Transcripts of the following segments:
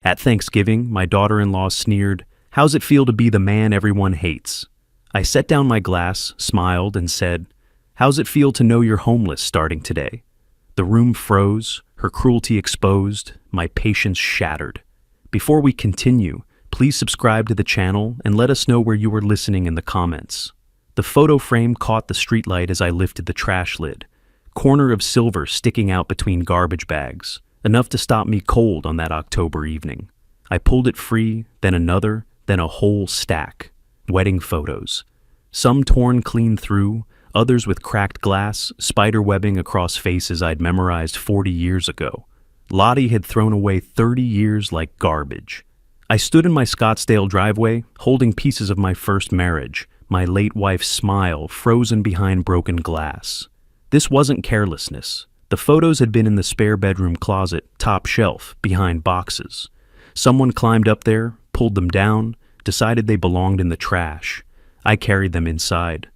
At Thanksgiving, my daughter-in-law sneered, "How's it feel to be the man everyone hates?" I set down my glass, smiled, and said, "How's it feel to know you're homeless starting today?" The room froze, her cruelty exposed, my patience shattered. Before we continue, please subscribe to the channel and let us know where you are listening in the comments. The photo frame caught the streetlight as I lifted the trash lid. Corner of silver sticking out between garbage bags, enough to stop me cold on that October evening. I pulled it free, then another, then a whole stack. Wedding photos. Some torn clean through, others with cracked glass, spider webbing across faces I'd memorized 40 years ago. Lottie had thrown away 30 years like garbage. I stood in my Scottsdale driveway, holding pieces of my first marriage, my late wife's smile frozen behind broken glass. This wasn't carelessness. The photos had been in the spare bedroom closet, top shelf, behind boxes. Someone climbed up there, pulled them down, decided they belonged in the trash. I carried them inside.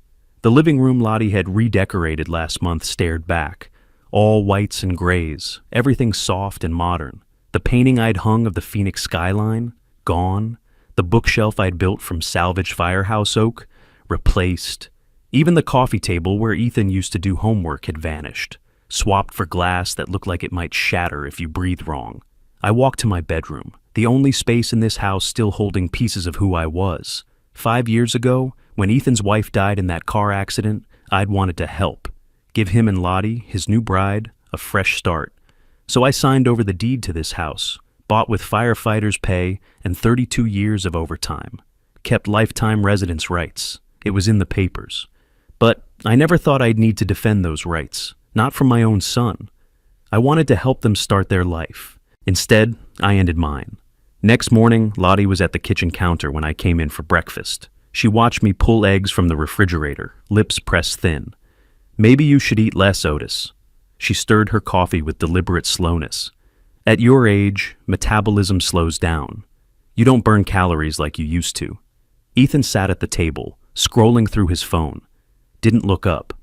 The living room Lottie had redecorated last month stared back. All whites and grays, everything soft and modern. The painting I'd hung of the Phoenix skyline, gone. The bookshelf I'd built from salvaged firehouse oak, replaced. Even the coffee table where Ethan used to do homework had vanished, swapped for glass that looked like it might shatter if you breathed wrong. I walked to my bedroom, the only space in this house still holding pieces of who I was. 5 years ago, when Ethan's wife died in that car accident, I'd wanted to help. Give him and Lottie, his new bride, a fresh start. So I signed over the deed to this house, bought with firefighters' pay and 32 years of overtime. Kept lifetime residence rights. It was in the papers. But I never thought I'd need to defend those rights, not from my own son. I wanted to help them start their life. Instead, I ended mine. Next morning, Lottie was at the kitchen counter when I came in for breakfast. She watched me pull eggs from the refrigerator, lips pressed thin. "Maybe you should eat less, Otis." She stirred her coffee with deliberate slowness. "At your age, metabolism slows down. You don't burn calories like you used to." Ethan sat at the table, scrolling through his phone. Didn't look up.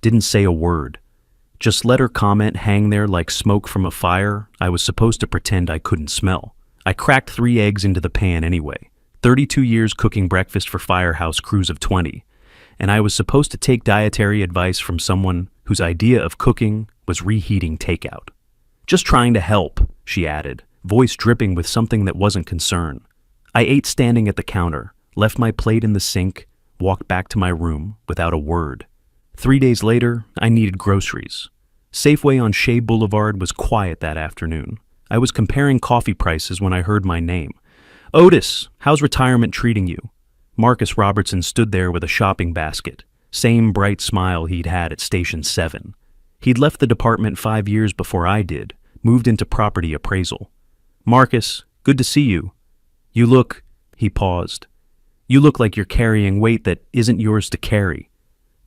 Didn't say a word. Just let her comment hang there like smoke from a fire I was supposed to pretend I couldn't smell. I cracked 3 eggs into the pan anyway. 32 years cooking breakfast for firehouse crews of 20. And I was supposed to take dietary advice from someone whose idea of cooking was reheating takeout. "Just trying to help," she added, voice dripping with something that wasn't concern. I ate standing at the counter, left my plate in the sink, walked back to my room without a word. 3 days later, I needed groceries. Safeway on Shea Boulevard was quiet that afternoon. I was comparing coffee prices when I heard my name. "Otis, how's retirement treating you?" Marcus Robertson stood there with a shopping basket, same bright smile he'd had at Station 7. He'd left the department 5 years before I did, moved into property appraisal. "Marcus, good to see you. You look," he paused, "you look like you're carrying weight that isn't yours to carry."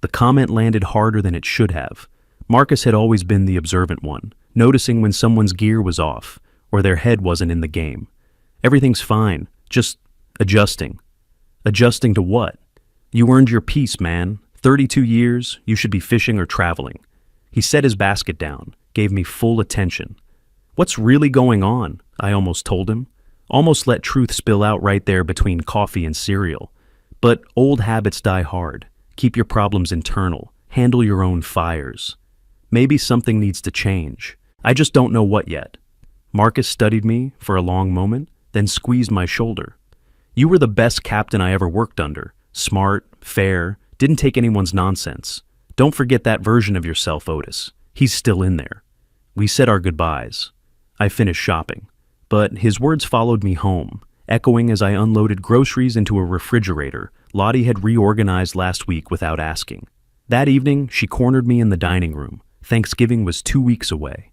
The comment landed harder than it should have. Marcus had always been the observant one, noticing when someone's gear was off or their head wasn't in the game. "Everything's fine, just adjusting." Adjusting to what? "You earned your piece, man. 32 years, you should be fishing or traveling." He set his basket down, gave me full attention. "What's really going on?" I almost told him. Almost let truth spill out right there between coffee and cereal. But old habits die hard. Keep your problems internal. Handle your own fires. Maybe something needs to change. I just don't know what yet. Marcus studied me for a long moment, then squeezed my shoulder. "You were the best captain I ever worked under. Smart, fair, didn't take anyone's nonsense. Don't forget that version of yourself, Otis. He's still in there." We said our goodbyes. I finished shopping. But his words followed me home, echoing as I unloaded groceries into a refrigerator Lottie had reorganized last week without asking. That evening, she cornered me in the dining room. Thanksgiving was 2 weeks away.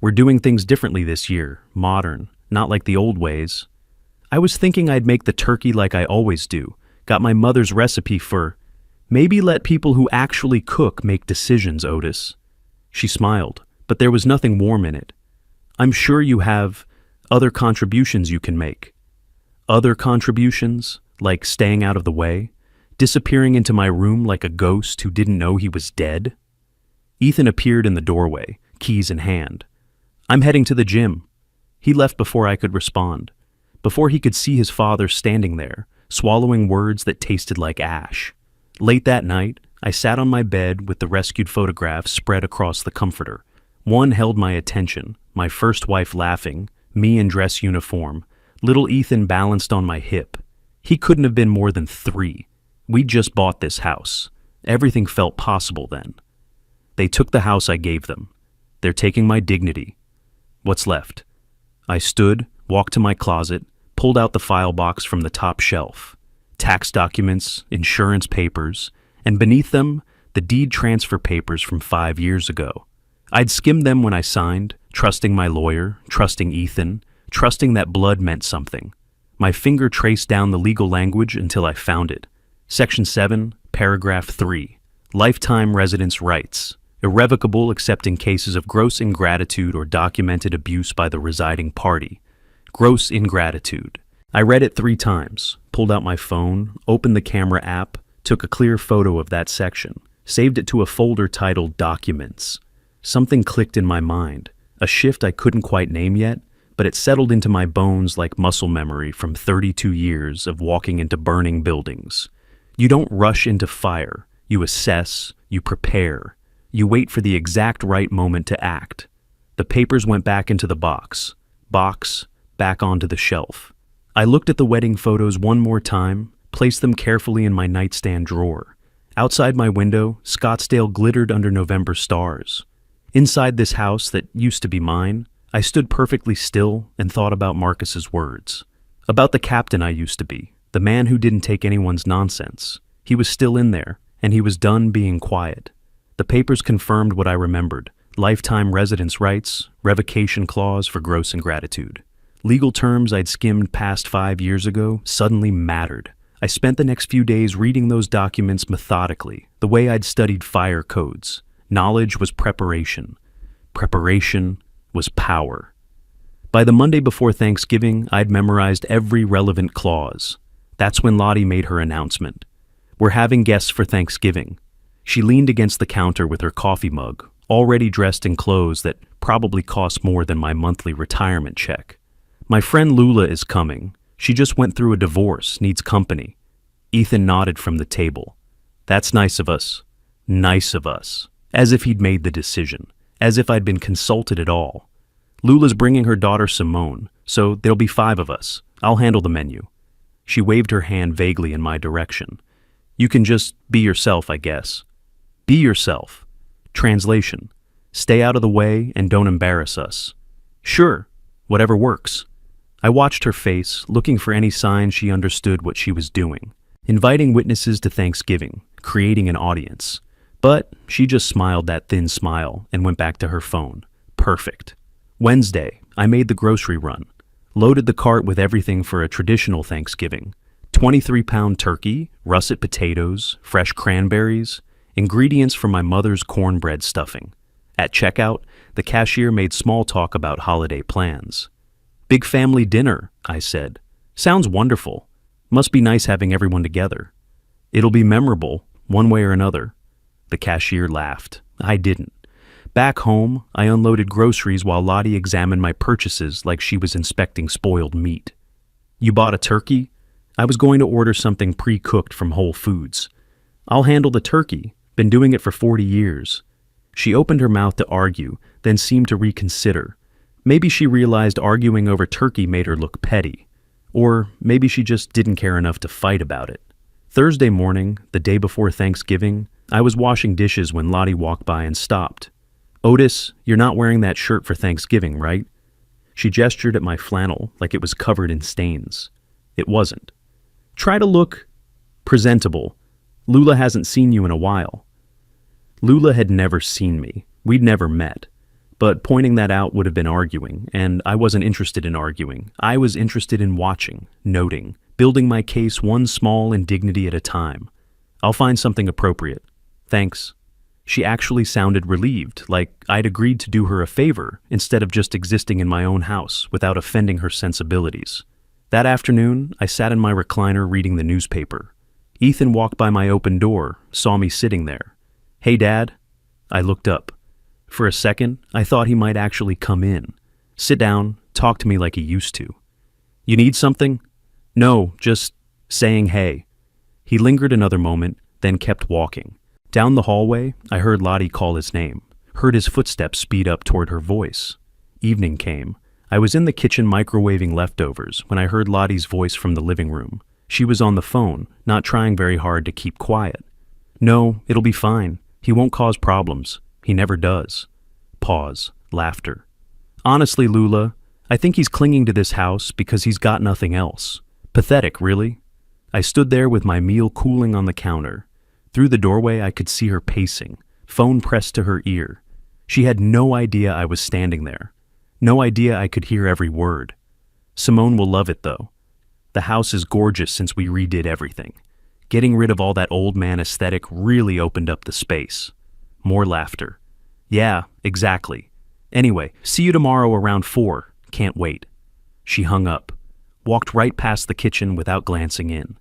"We're doing things differently this year, modern, not like the old ways." I was thinking I'd make the turkey like I always do, got my mother's recipe for, "Maybe let people who actually cook make decisions, Otis." She smiled, but there was nothing warm in it. "I'm sure you have other contributions you can make." Other contributions, like staying out of the way, disappearing into my room like a ghost who didn't know he was dead. Ethan appeared in the doorway, keys in hand. "I'm heading to the gym." He left before I could respond, before he could see his father standing there, swallowing words that tasted like ash. Late that night, I sat on my bed with the rescued photographs spread across the comforter. One held my attention, my first wife laughing, me in dress uniform, little Ethan balanced on my hip. He couldn't have been more than 3. We'd just bought this house. Everything felt possible then. They took the house I gave them. They're taking my dignity. What's left? I stood, walked to my closet, pulled out the file box from the top shelf. Tax documents, insurance papers, and beneath them, the deed transfer papers from 5 years ago. I'd skimmed them when I signed, trusting my lawyer, trusting Ethan, trusting that blood meant something. My finger traced down the legal language until I found it. Section 7, Paragraph 3. Lifetime residence rights. Irrevocable except in cases of gross ingratitude or documented abuse by the residing party. Gross ingratitude. I read it 3 times, pulled out my phone, opened the camera app, took a clear photo of that section, saved it to a folder titled Documents. Something clicked in my mind, a shift I couldn't quite name yet, but it settled into my bones like muscle memory from 32 years of walking into burning buildings. You don't rush into fire. You assess, you prepare, you wait for the exact right moment to act. The papers went back into the box, back onto the shelf. I looked at the wedding photos one more time, placed them carefully in my nightstand drawer. Outside my window, Scottsdale glittered under November stars. Inside this house that used to be mine, I stood perfectly still and thought about Marcus's words. About the captain I used to be, the man who didn't take anyone's nonsense. He was still in there, and he was done being quiet. The papers confirmed what I remembered: lifetime residence rights, revocation clause for gross ingratitude. Legal terms I'd skimmed past 5 years ago suddenly mattered. I spent the next few days reading those documents methodically, the way I'd studied fire codes. Knowledge was preparation. Preparation was power. By the Monday before Thanksgiving, I'd memorized every relevant clause. That's when Lottie made her announcement. We're having guests for Thanksgiving. She leaned against the counter with her coffee mug, already dressed in clothes that probably cost more than my monthly retirement check. My friend Lula is coming. She just went through a divorce, needs company. Ethan nodded from the table. That's nice of us. Nice of us. As if he'd made the decision. As if I'd been consulted at all. Lula's bringing her daughter Simone, so there'll be 5 of us. I'll handle the menu. She waved her hand vaguely in my direction. You can just be yourself, I guess. Be yourself. Translation: stay out of the way and don't embarrass us. Sure, whatever works. I watched her face, looking for any sign she understood what she was doing. Inviting witnesses to Thanksgiving, creating an audience. But she just smiled that thin smile and went back to her phone. Perfect. Wednesday, I made the grocery run. Loaded the cart with everything for a traditional Thanksgiving. 23-pound turkey, russet potatoes, fresh cranberries, ingredients for my mother's cornbread stuffing. At checkout, the cashier made small talk about holiday plans. Big family dinner, I said. Sounds wonderful. Must be nice having everyone together. It'll be memorable, one way or another. The cashier laughed. I didn't. Back home, I unloaded groceries while Lottie examined my purchases like she was inspecting spoiled meat. You bought a turkey? I was going to order something pre-cooked from Whole Foods. I'll handle the turkey. Been doing it for 40 years. She opened her mouth to argue, then seemed to reconsider. Maybe she realized arguing over turkey made her look petty. Or maybe she just didn't care enough to fight about it. Thursday morning, the day before Thanksgiving, I was washing dishes when Lottie walked by and stopped. Otis, you're not wearing that shirt for Thanksgiving, right? She gestured at my flannel like it was covered in stains. It wasn't. Try to look presentable. Lula hasn't seen you in a while. Lula had never seen me. We'd never met. But pointing that out would have been arguing, and I wasn't interested in arguing. I was interested in watching, noting, building my case one small indignity at a time. I'll find something appropriate. Thanks. She actually sounded relieved, like I'd agreed to do her a favor instead of just existing in my own house without offending her sensibilities. That afternoon, I sat in my recliner reading the newspaper. Ethan walked by my open door, saw me sitting there. Hey, Dad. I looked up. For a second, I thought he might actually come in. Sit down, talk to me like he used to. You need something? No, just saying hey. He lingered another moment, then kept walking. Down the hallway, I heard Lottie call his name, heard his footsteps speed up toward her voice. Evening came. I was in the kitchen microwaving leftovers when I heard Lottie's voice from the living room. She was on the phone, not trying very hard to keep quiet. No, it'll be fine. He won't cause problems. He never does. Pause. Laughter. Honestly, Lula, I think he's clinging to this house because he's got nothing else. Pathetic, really. I stood there with my meal cooling on the counter. Through the doorway, I could see her pacing, phone pressed to her ear. She had no idea I was standing there. No idea I could hear every word. Simone will love it, though. The house is gorgeous since we redid everything. Getting rid of all that old man aesthetic really opened up the space. More laughter. Yeah, exactly. Anyway, see you tomorrow around 4. Can't wait. She hung up, walked right past the kitchen without glancing in.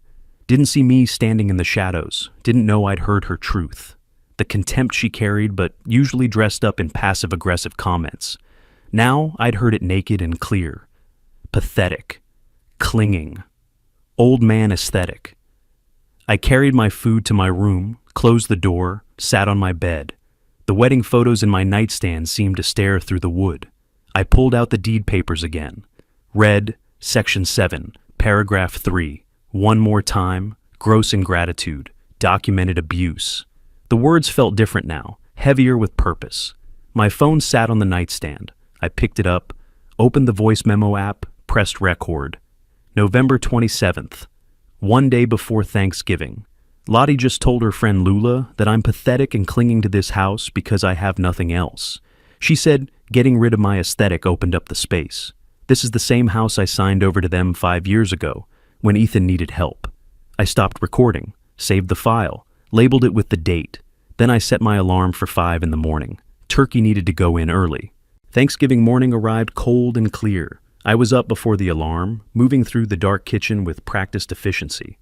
Didn't see me standing in the shadows, didn't know I'd heard her truth. The contempt she carried, but usually dressed up in passive-aggressive comments. Now I'd heard it naked and clear. Pathetic. Clinging. Old man aesthetic. I carried my food to my room, closed the door, sat on my bed. The wedding photos in my nightstand seemed to stare through the wood. I pulled out the deed papers again. Read Section 7, Paragraph 3. One more time. Gross ingratitude. Documented abuse. The words felt different now, heavier with purpose. My phone sat on the nightstand. I picked it up, opened the voice memo app, pressed record. November 27th. One day before Thanksgiving. Lottie just told her friend Lula that I'm pathetic and clinging to this house because I have nothing else. She said getting rid of my aesthetic opened up the space. This is the same house I signed over to them 5 years ago, when Ethan needed help. I stopped recording, saved the file, labeled it with the date. Then I set my alarm for 5 in the morning. Turkey needed to go in early. Thanksgiving morning arrived cold and clear. I was up before the alarm, moving through the dark kitchen with practiced efficiency.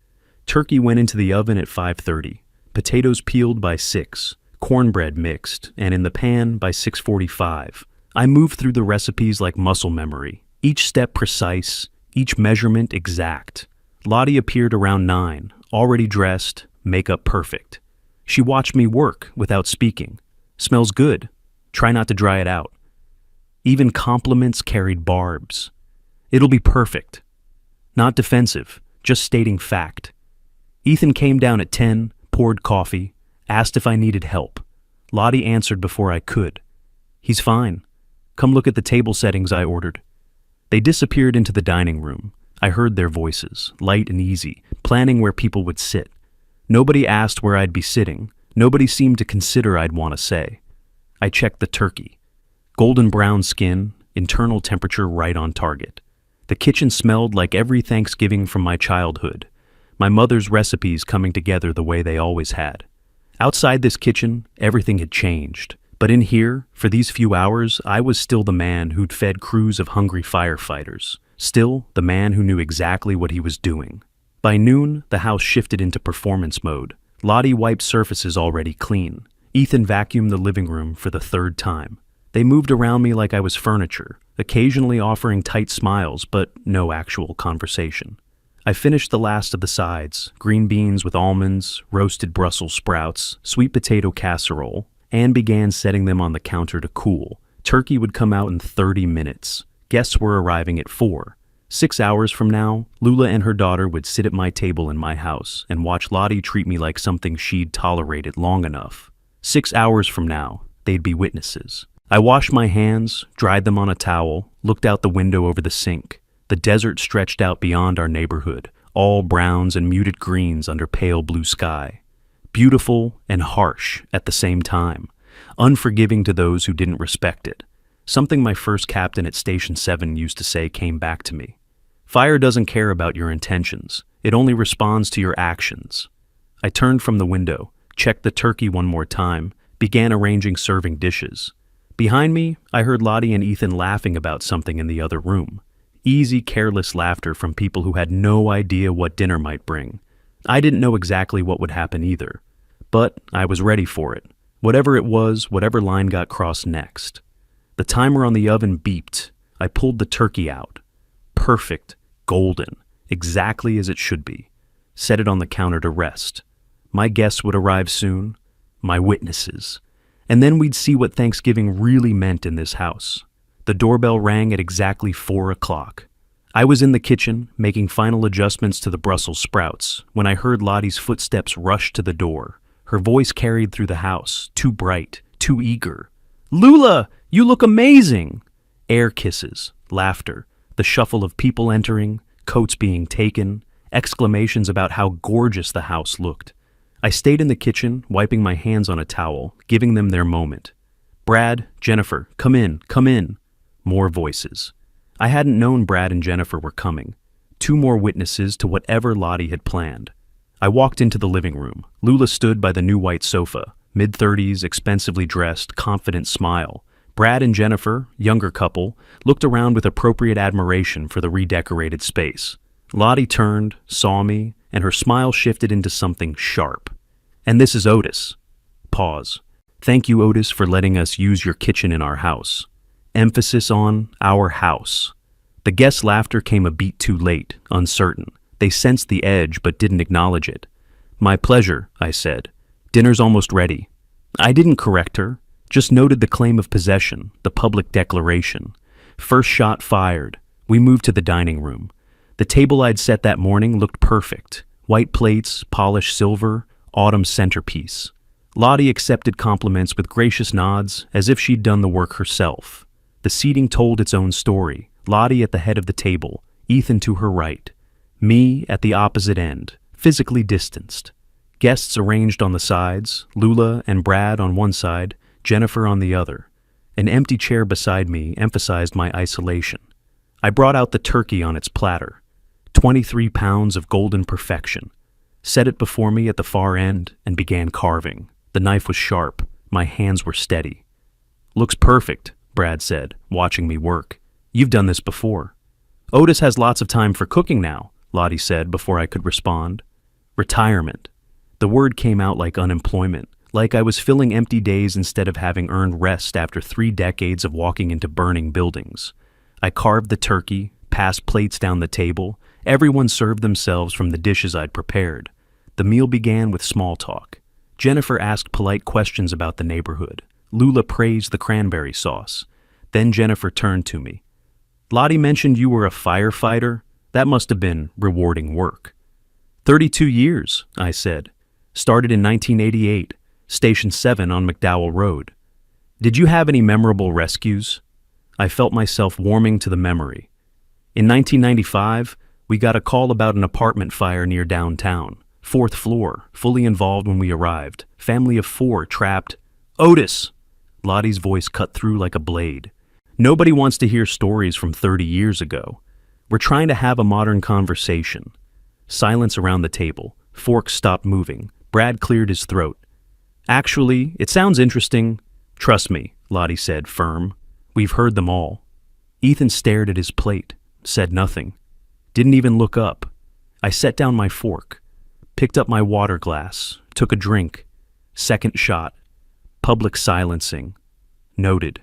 Turkey went into the oven at 5:30. Potatoes peeled by 6. Cornbread mixed, and in the pan by 6:45. I moved through the recipes like muscle memory. Each step precise, each measurement exact. Lottie appeared around 9, already dressed, makeup perfect. She watched me work without speaking. Smells good. Try not to dry it out. Even compliments carried barbs. It'll be perfect. Not defensive, just stating fact. Ethan came down at 10, poured coffee, asked if I needed help. Lottie answered before I could. He's fine. Come look at the table settings I ordered. They disappeared into the dining room. I heard their voices, light and easy, planning where people would sit. Nobody asked where I'd be sitting. Nobody seemed to consider I'd want to say. I checked the turkey. Golden brown skin, internal temperature right on target. The kitchen smelled like every Thanksgiving from my childhood. My mother's recipes coming together the way they always had. Outside this kitchen, everything had changed. But in here, for these few hours, I was still the man who'd fed crews of hungry firefighters. Still the man who knew exactly what he was doing. By noon, the house shifted into performance mode. Lottie wiped surfaces already clean. Ethan vacuumed the living room for the 3rd time. They moved around me like I was furniture, occasionally offering tight smiles, but no actual conversation. I finished the last of the sides, green beans with almonds, roasted Brussels sprouts, sweet potato casserole, and began setting them on the counter to cool. Turkey would come out in 30 minutes. Guests were arriving at 4. 6 hours from now, Lula and her daughter would sit at my table in my house and watch Lottie treat me like something she'd tolerated long enough. 6 hours from now, they'd be witnesses. I washed my hands, dried them on a towel, looked out the window over the sink. The desert stretched out beyond our neighborhood, all browns and muted greens under pale blue sky. Beautiful and harsh at the same time, unforgiving to those who didn't respect it. Something my first captain at Station 7 used to say came back to me. Fire doesn't care about your intentions. It only responds to your actions. I turned from the window, checked the turkey one more time, began arranging serving dishes. Behind me, I heard Lottie and Ethan laughing about something in the other room. Easy, careless laughter from people who had no idea what dinner might bring. I didn't know exactly what would happen either, but I was ready for it. Whatever it was, whatever line got crossed next. The timer on the oven beeped. I pulled the turkey out. Perfect, golden, exactly as it should be. Set it on the counter to rest. My guests would arrive soon, my witnesses. And then we'd see what Thanksgiving really meant in this house. The doorbell rang at exactly 4 o'clock. I was in the kitchen, making final adjustments to the Brussels sprouts, when I heard Lottie's footsteps rush to the door. Her voice carried through the house, too bright, too eager. "Lula, you look amazing!" Air kisses, laughter, the shuffle of people entering, coats being taken, exclamations about how gorgeous the house looked. I stayed in the kitchen, wiping my hands on a towel, giving them their moment. "Brad, Jennifer, come in, come in." More voices. I hadn't known Brad and Jennifer were coming. 2 more witnesses to whatever Lottie had planned. I walked into the living room. Lula stood by the new white sofa, mid-30s, expensively dressed, confident smile. Brad and Jennifer, younger couple, looked around with appropriate admiration for the redecorated space. Lottie turned, saw me, and her smile shifted into something sharp. "And this is Otis." Pause. "Thank you, Otis, for letting us use your kitchen in our house." Emphasis on our house. The guests' laughter came a beat too late, uncertain. They sensed the edge but didn't acknowledge it. "My pleasure," I said. "Dinner's almost ready." I didn't correct her, just noted the claim of possession, the public declaration. First shot fired. We moved to the dining room. The table I'd set that morning looked perfect. White plates, polished silver, autumn centerpiece. Lottie accepted compliments with gracious nods, as if she'd done the work herself. The seating told its own story. Lottie at the head of the table, Ethan to her right. Me at the opposite end, physically distanced. Guests arranged on the sides, Lula and Brad on one side, Jennifer on the other. An empty chair beside me emphasized my isolation. I brought out the turkey on its platter. 23 pounds of golden perfection. Set it before me at the far end and began carving. The knife was sharp. My hands were steady. "Looks perfect," Brad said, watching me work. "You've done this before." "Otis has lots of time for cooking now," Lottie said before I could respond. Retirement. The word came out like unemployment, like I was filling empty days instead of having earned rest after 3 decades of walking into burning buildings. I carved the turkey, passed plates down the table. Everyone served themselves from the dishes I'd prepared. The meal began with small talk. Jennifer asked polite questions about the neighborhood. Lula praised the cranberry sauce. Then Jennifer turned to me. "Lottie mentioned you were a firefighter. That must have been rewarding work." 32 years, I said. "Started in 1988, Station 7 on McDowell Road." "Did you have any memorable rescues?" I felt myself warming to the memory. "In 1995, we got a call about an apartment fire near downtown. 4th floor, fully involved when we arrived. Family of 4 trapped." "Otis!" Lottie's voice cut through like a blade. "Nobody wants to hear stories from 30 years ago. We're trying to have a modern conversation." Silence around the table. Forks stopped moving. Brad cleared his throat. "Actually, it sounds interesting." "Trust me," Lottie said, firm. "We've heard them all." Ethan stared at his plate, said nothing. Didn't even look up. I set down my fork, picked up my water glass, took a drink. Second shot. Public silencing. Noted.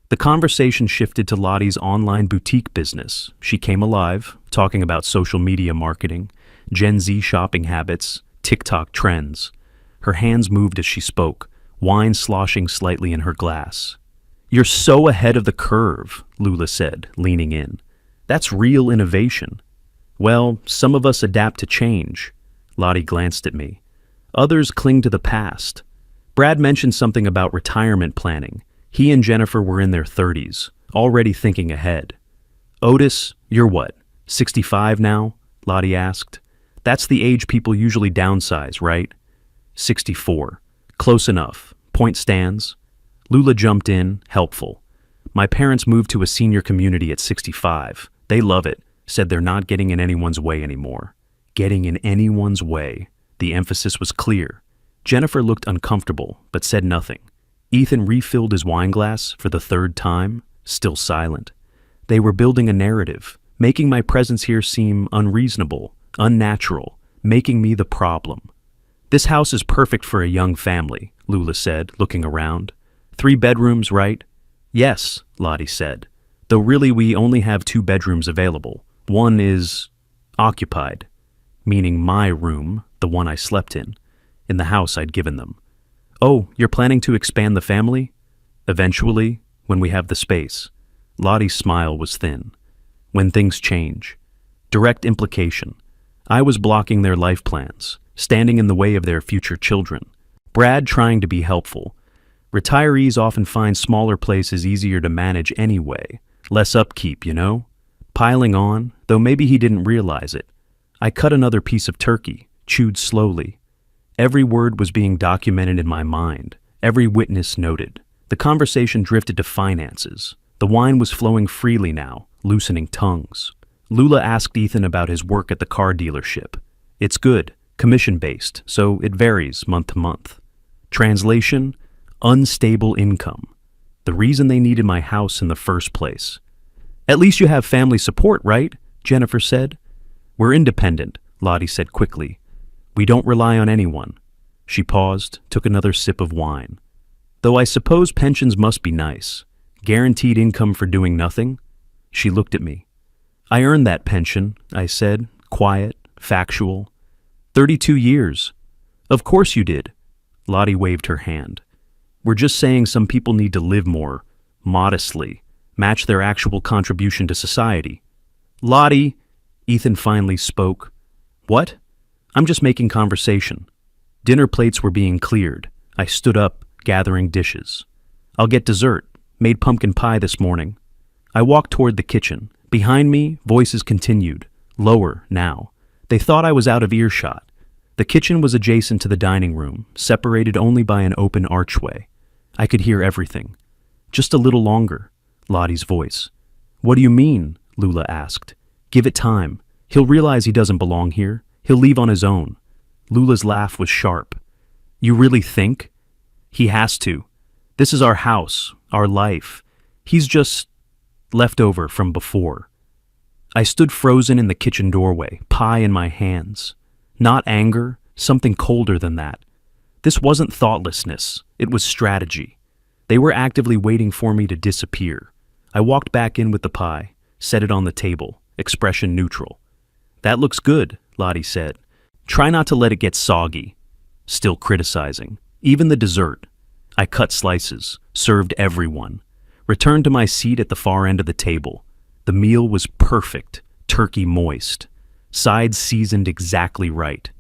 The conversation shifted to Lottie's online boutique business. She came alive, talking about social media marketing, Gen Z shopping habits, TikTok trends. Her hands moved as she spoke, wine sloshing slightly in her glass. "You're so ahead of the curve," Lula said, leaning in. "That's real innovation." "Well, some of us adapt to change." Lottie glanced at me. "Others cling to the past." Brad mentioned something about retirement planning. He and Jennifer were in their 30s, already thinking ahead. "Otis, you're what, 65 now?" Lottie asked. "That's the age people usually downsize, right?" 64. "Close enough. Point stands." Lula jumped in, helpful. "My parents moved to a senior community at 65. They love it, said they're not getting in anyone's way anymore." Getting in anyone's way. The emphasis was clear. Jennifer looked uncomfortable, but said nothing. Ethan refilled his wine glass for the 3rd time, still silent. They were building a narrative, making my presence here seem unreasonable, unnatural, making me the problem. "This house is perfect for a young family," Lula said, looking around. 3 bedrooms, right?" "Yes," Lottie said. Though really we only have 2 bedrooms available. One is occupied, meaning my room, the one I slept in the house I'd given them. Oh, you're planning to expand the family? Eventually, when we have the space. Lottie's smile was thin. When things change. Direct implication. I was blocking their life plans, standing in the way of their future children. Brad trying to be helpful. Retirees often find smaller places easier to manage anyway. Less upkeep, you know? Piling on, though maybe he didn't realize it. I cut another piece of turkey, chewed slowly. Every word was being documented in my mind, every witness noted. The conversation drifted to finances. The wine was flowing freely now, loosening tongues. Lula asked Ethan about his work at the car dealership. It's good, commission-based, so it varies month to month. Translation: unstable income. The reason they needed my house in the first place. At least you have family support, right? Jennifer said. We're independent, Lottie said quickly. We don't rely on anyone. She paused, took another sip of wine. Though I suppose pensions must be nice. Guaranteed income for doing nothing? She looked at me. I earned that pension, I said, quiet, factual. 32 years. Of course you did. Lottie waved her hand. We're just saying some people need to live more, modestly, match their actual contribution to society. Lottie, Ethan finally spoke. What? I'm just making conversation. Dinner plates were being cleared. I stood up, gathering dishes. I'll get dessert. Made pumpkin pie this morning. I walked toward the kitchen. Behind me, voices continued, lower now. They thought I was out of earshot. The kitchen was adjacent to the dining room, separated only by an open archway. I could hear everything. Just a little longer, Lottie's voice. What do you mean? Lula asked. Give it time. He'll realize he doesn't belong here. He'll leave on his own. Lula's laugh was sharp. You really think? He has to. This is our house, our life. He's just left over from before. I stood frozen in the kitchen doorway, pie in my hands. Not anger, something colder than that. This wasn't thoughtlessness, it was strategy. They were actively waiting for me to disappear. I walked back in with the pie, set it on the table, expression neutral. That looks good, Lottie said. Try not to let it get soggy. Still criticizing. Even the dessert. I cut slices, served everyone. Returned to my seat at the far end of the table. The meal was perfect, turkey moist. Sides seasoned exactly right.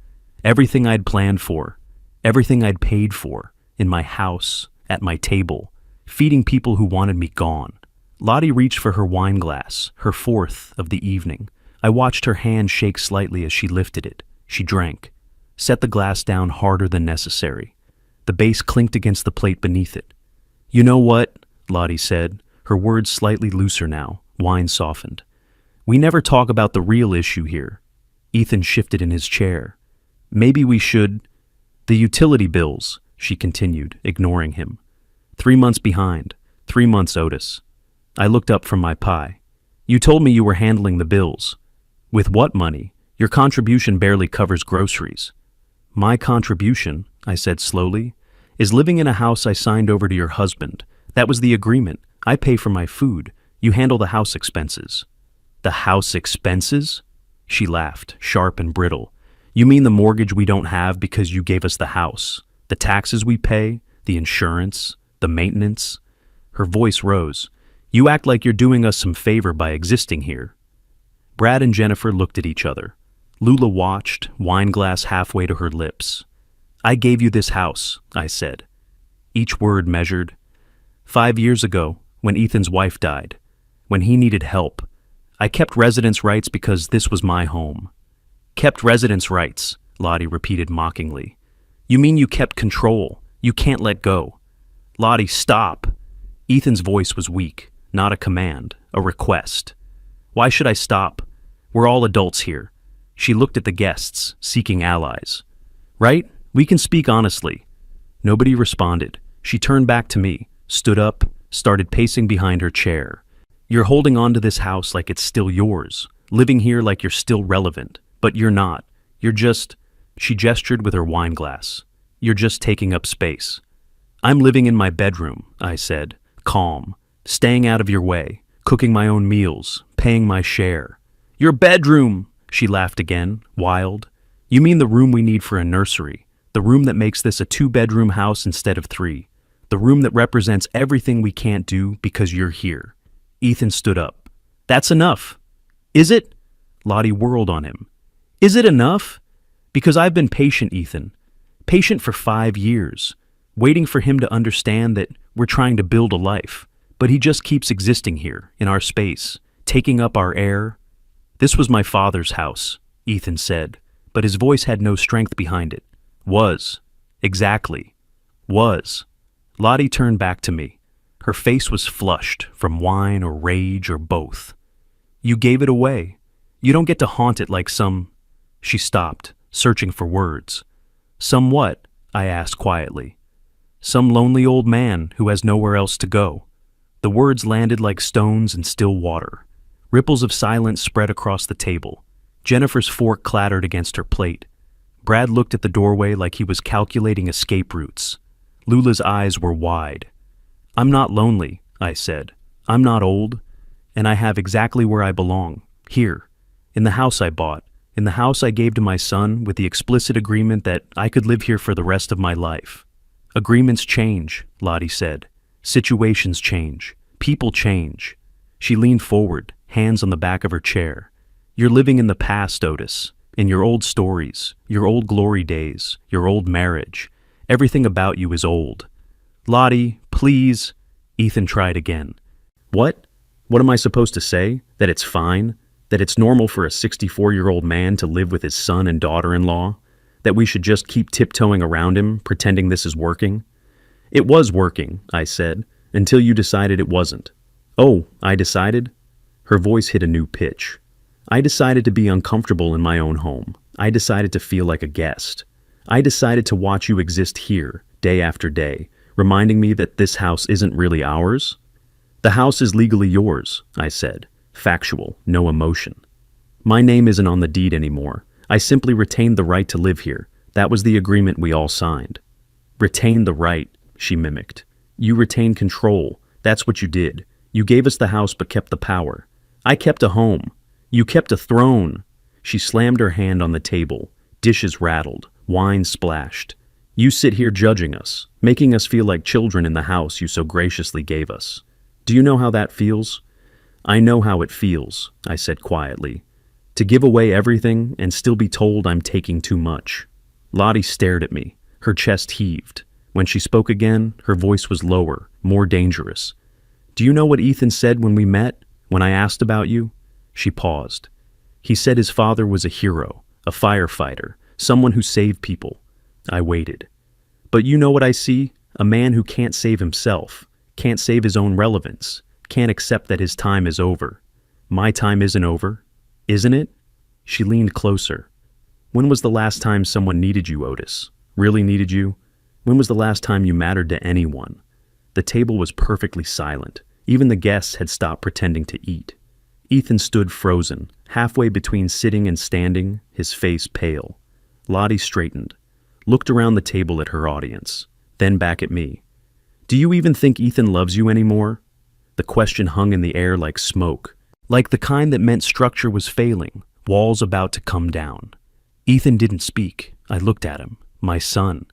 Everything I'd planned for. Everything I'd paid for. In my house, at my table. Feeding people who wanted me gone. Lottie reached for her wine glass, her fourth of the evening. I watched her hand shake slightly as she lifted it. She drank. Set the glass down harder than necessary. The base clinked against the plate beneath it. You know what? Lottie said, her words slightly looser now, wine softened. We never talk about the real issue here. Ethan shifted in his chair. Maybe we should. The utility bills, she continued, ignoring him. 3 months behind. 3 months, Otis. I looked up from my pie. You told me you were handling the bills. With what money? Your contribution barely covers groceries. My contribution, I said slowly, is living in a house I signed over to your husband. That was the agreement. I pay for my food. You handle the house expenses. The house expenses? She laughed, sharp and brittle. You mean the mortgage we don't have because you gave us the house? The taxes we pay? The insurance? The maintenance? Her voice rose. You act like you're doing us some favor by existing here. Brad and Jennifer looked at each other. Lula watched, wine glass halfway to her lips. I gave you this house, I said. Each word measured. 5 years ago, when Ethan's wife died, when he needed help, I kept residence rights because this was my home. Kept residence rights, Lottie repeated mockingly. You mean you kept control? You can't let go. Lottie, stop. Ethan's voice was weak, not a command, a request. Why should I stop? We're all adults here. She looked at the guests, seeking allies. Right? We can speak honestly. Nobody responded. She turned back to me, stood up, started pacing behind her chair. You're holding on to this house like it's still yours, living here like you're still relevant, but you're not. You're just, she gestured with her wine glass. You're just taking up space. I'm living in my bedroom, I said, calm, staying out of your way, cooking my own meals, paying my share. Your bedroom, she laughed again, wild. You mean the room we need for a nursery, the room that makes this a 2-bedroom house instead of 3, the room that represents everything we can't do because you're here. Ethan stood up. That's enough. Is it? Lottie whirled on him. Is it enough? Because I've been patient, Ethan. Patient for 5 years, waiting for him to understand that we're trying to build a life, but he just keeps existing here, in our space, taking up our air. This was my father's house, Ethan said, but his voice had no strength behind it. Was. Exactly. Was. Lottie turned back to me. Her face was flushed from wine or rage or both. You gave it away. You don't get to haunt it like some... She stopped, searching for words. Some what? I asked quietly. Some lonely old man who has nowhere else to go. The words landed like stones in still water. Ripples of silence spread across the table. Jennifer's fork clattered against her plate. Brad looked at the doorway like he was calculating escape routes. Lula's eyes were wide. I'm not lonely, I said. I'm not old. And I have exactly where I belong. Here. In the house I bought. In the house I gave to my son with the explicit agreement that I could live here for the rest of my life. Agreements change, Lottie said. Situations change. People change. She leaned forward, hands on the back of her chair. You're living in the past, Otis. In your old stories, your old glory days, your old marriage. Everything about you is old. Lottie, please. Ethan tried again. What? What am I supposed to say? That it's fine? That it's normal for a 64-year-old man to live with his son and daughter-in-law? That we should just keep tiptoeing around him, pretending this is working? It was working, I said, until you decided it wasn't. Oh, I decided? Her voice hit a new pitch. I decided to be uncomfortable in my own home. I decided to feel like a guest. I decided to watch you exist here, day after day, reminding me that this house isn't really ours. The house is legally yours, I said. Factual, no emotion. My name isn't on the deed anymore. I simply retained the right to live here. That was the agreement we all signed. Retain the right, she mimicked. You retained control. That's what you did. You gave us the house but kept the power. I kept a home. You kept a throne. She slammed her hand on the table. Dishes rattled. Wine splashed. You sit here judging us, making us feel like children in the house you so graciously gave us. Do you know how that feels? I know how it feels, I said quietly. To give away everything and still be told I'm taking too much. Lottie stared at me. Her chest heaved. When she spoke again, her voice was lower, more dangerous. Do you know what Ethan said when we met? When I asked about you? She paused. He said his father was a hero, a firefighter, someone who saved people. I waited. But you know what I see? A man who can't save himself, can't save his own relevance, can't accept that his time is over. My time isn't over, isn't it? She leaned closer. When was the last time someone needed you, Otis? Really needed you? When was the last time you mattered to anyone? The table was perfectly silent. Even the guests had stopped pretending to eat. Ethan stood frozen, halfway between sitting and standing, his face pale. Lottie straightened, looked around the table at her audience, then back at me. Do you even think Ethan loves you anymore? The question hung in the air like smoke, like the kind that meant structure was failing, walls about to come down. Ethan didn't speak. I looked at him, my son.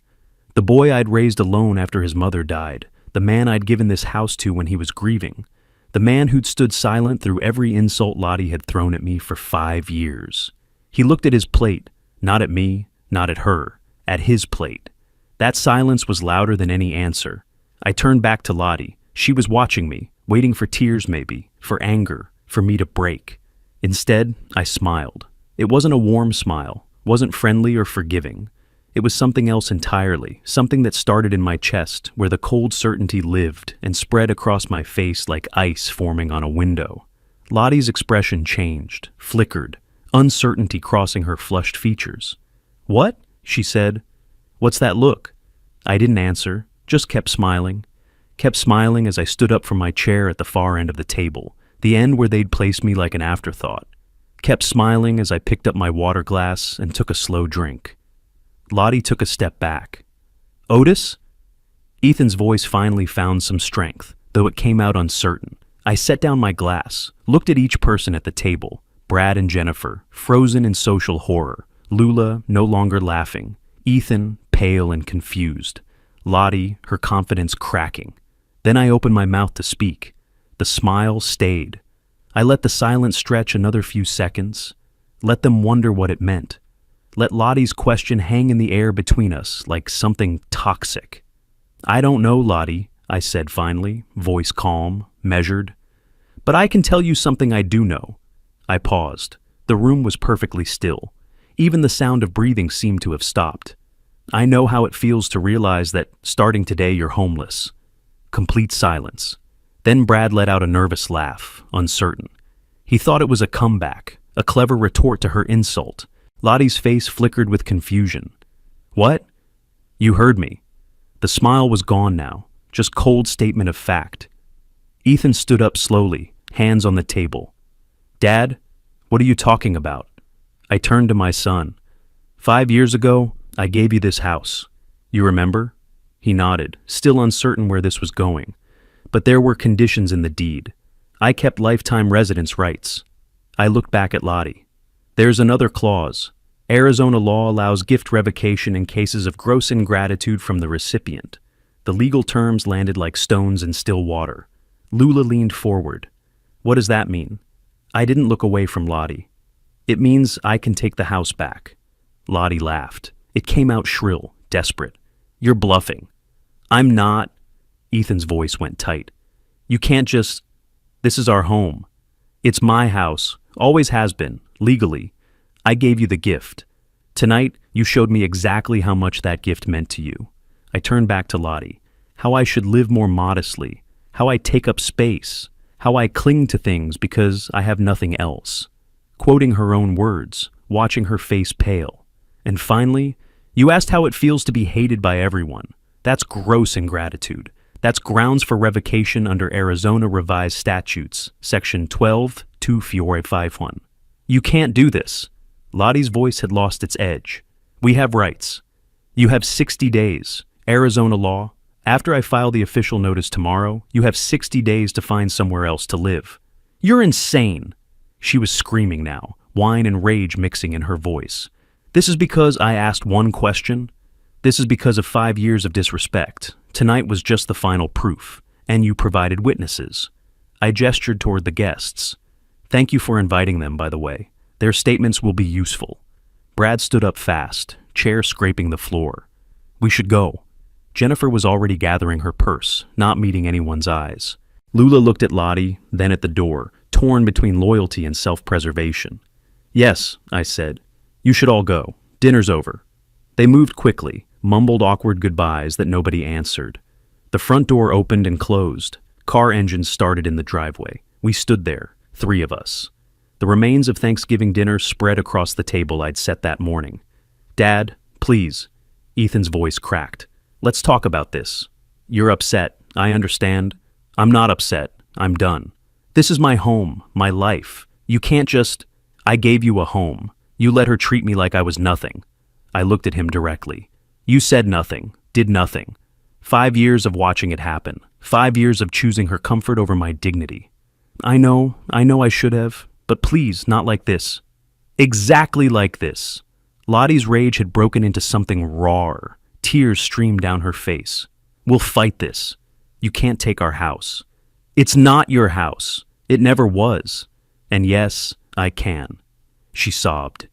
The boy I'd raised alone after his mother died, the man I'd given this house to when he was grieving, the man who'd stood silent through every insult Lottie had thrown at me for 5 years. He looked at his plate, not at me, not at her, at his plate. That silence was louder than any answer. I turned back to Lottie. She was watching me, waiting for tears maybe, for anger, for me to break. Instead, I smiled. It wasn't a warm smile, wasn't friendly or forgiving. It was something else entirely, something that started in my chest, where the cold certainty lived and spread across my face like ice forming on a window. Lottie's expression changed, flickered, uncertainty crossing her flushed features. What? She said. What's that look? I didn't answer, just kept smiling as I stood up from my chair at the far end of the table, the end where they'd placed me like an afterthought. Kept smiling as I picked up my water glass and took a slow drink. Lottie took a step back. Otis? Ethan's voice finally found some strength, though it came out uncertain. I set down my glass, looked at each person at the table, Brad and Jennifer, frozen in social horror, Lula, no longer laughing, Ethan, pale and confused, Lottie, her confidence cracking. Then I opened my mouth to speak. The smile stayed. I let the silence stretch another few seconds, let them wonder what it meant. Let Lottie's question hang in the air between us like something toxic. "I don't know, Lottie," I said finally, voice calm, measured. "But I can tell you something I do know." I paused. The room was perfectly still. Even the sound of breathing seemed to have stopped. "I know how it feels to realize that starting today you're homeless." Complete silence. Then Brad let out a nervous laugh, uncertain. He thought it was a comeback, a clever retort to her insult. Lottie's face flickered with confusion. "What?" "You heard me." The smile was gone now, just cold statement of fact. Ethan stood up slowly, hands on the table. "Dad, what are you talking about?" I turned to my son. 5 years ago, I gave you this house. You remember?" He nodded, still uncertain where this was going. But there were conditions in the deed. I kept lifetime residence rights. I looked back at Lottie. "There's another clause. Arizona law allows gift revocation in cases of gross ingratitude from the recipient." The legal terms landed like stones in still water. Lula leaned forward. "What does that mean?" I didn't look away from Lottie. "It means I can take the house back." Lottie laughed. It came out shrill, desperate. "You're bluffing." "I'm not." Ethan's voice went tight. "You can't just... This is our home. It's my house, always has been, legally. I gave you the gift. Tonight, you showed me exactly how much that gift meant to you." I turned back to Lottie. How I should live more modestly. How I take up space. How I cling to things because I have nothing else. Quoting her own words, watching her face pale. And finally, "You asked how it feels to be hated by everyone. That's gross ingratitude. That's grounds for revocation under Arizona Revised Statutes, Section 12-2-451. You can't do this." Lottie's voice had lost its edge. "We have rights. You have 60 days. Arizona law. After I file the official notice tomorrow, you have 60 days to find somewhere else to live." "You're insane." She was screaming now, whine and rage mixing in her voice. "This is because I asked one question. This is because of 5 years of disrespect. Tonight was just the final proof, and you provided witnesses." I gestured toward the guests. "Thank you for inviting them, by the way. Their statements will be useful." Brad stood up fast, chair scraping the floor. "We should go." Jennifer was already gathering her purse, not meeting anyone's eyes. Lula looked at Lottie, then at the door, torn between loyalty and self-preservation. "Yes," I said. "You should all go. Dinner's over." They moved quickly, mumbled awkward goodbyes that nobody answered. The front door opened and closed. Car engines started in the driveway. We stood there, 3 of us. The remains of Thanksgiving dinner spread across the table I'd set that morning. "Dad, please." Ethan's voice cracked. "Let's talk about this. You're upset. I understand. I'm not upset. I'm done. This is my home, my life. You can't just... I gave you a home. You let her treat me like I was nothing." I looked at him directly. "You said nothing, did nothing. 5 years of watching it happen. 5 years of choosing her comfort over my dignity. I know I should have, but please, not like this." "Exactly like this." Lottie's rage had broken into something rawer. Tears streamed down her face. "We'll fight this. You can't take our house. It's not your house. It never was. And yes, I can." She sobbed.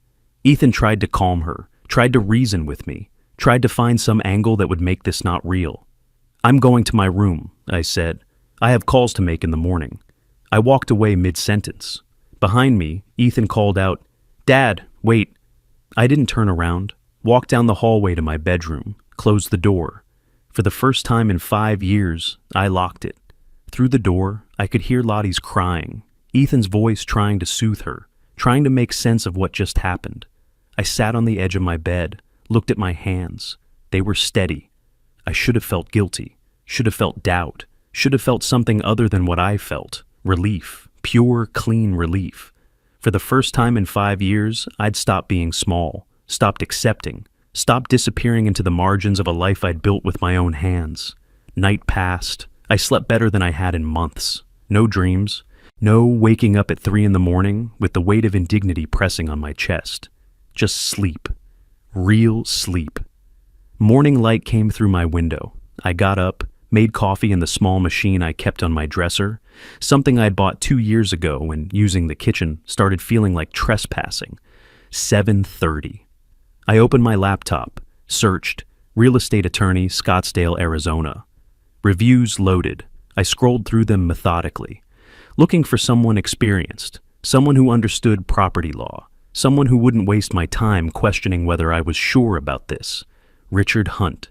Ethan tried to calm her, tried to reason with me, tried to find some angle that would make this not real. "I'm going to my room," I said. "I have calls to make in the morning." I walked away mid-sentence. Behind me, Ethan called out, "Dad, wait." I didn't turn around, walked down the hallway to my bedroom, closed the door. For the first time in 5 years, I locked it. Through the door, I could hear Lottie's crying, Ethan's voice trying to soothe her, trying to make sense of what just happened. I sat on the edge of my bed, looked at my hands. They were steady. I should have felt guilty, should have felt doubt, should have felt something other than what I felt. Relief, pure, clean relief. For the first time in 5 years, I'd stopped being small, stopped accepting, stopped disappearing into the margins of a life I'd built with my own hands. Night passed. I slept better than I had in months. No dreams. No waking up at 3 in the morning with the weight of indignity pressing on my chest. Just sleep. Real sleep. Morning light came through my window. I got up, made coffee in the small machine I kept on my dresser, something I'd bought 2 years ago when using the kitchen started feeling like trespassing. 7:30. I opened my laptop, searched, real estate attorney, Scottsdale, Arizona. Reviews loaded. I scrolled through them methodically, looking for someone experienced, someone who understood property law, someone who wouldn't waste my time questioning whether I was sure about this. Richard Hunt,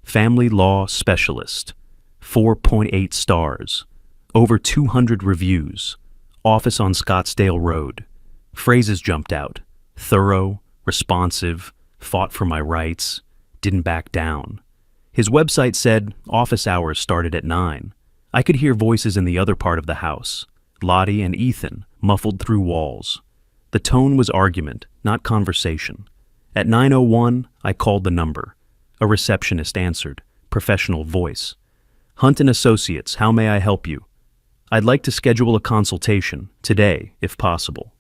family law specialist, 4.8 stars, over 200 reviews, office on Scottsdale Road. Phrases jumped out: thorough, responsive, fought for my rights, didn't back down. His website said office hours started at 9. I could hear voices in the other part of the house, Lottie and Ethan, muffled through walls. The tone was argument, not conversation. At 9:01, I called the number. A receptionist answered, professional voice. Hunt and Associates, how may I help you? I'd like to schedule a consultation, today, if possible.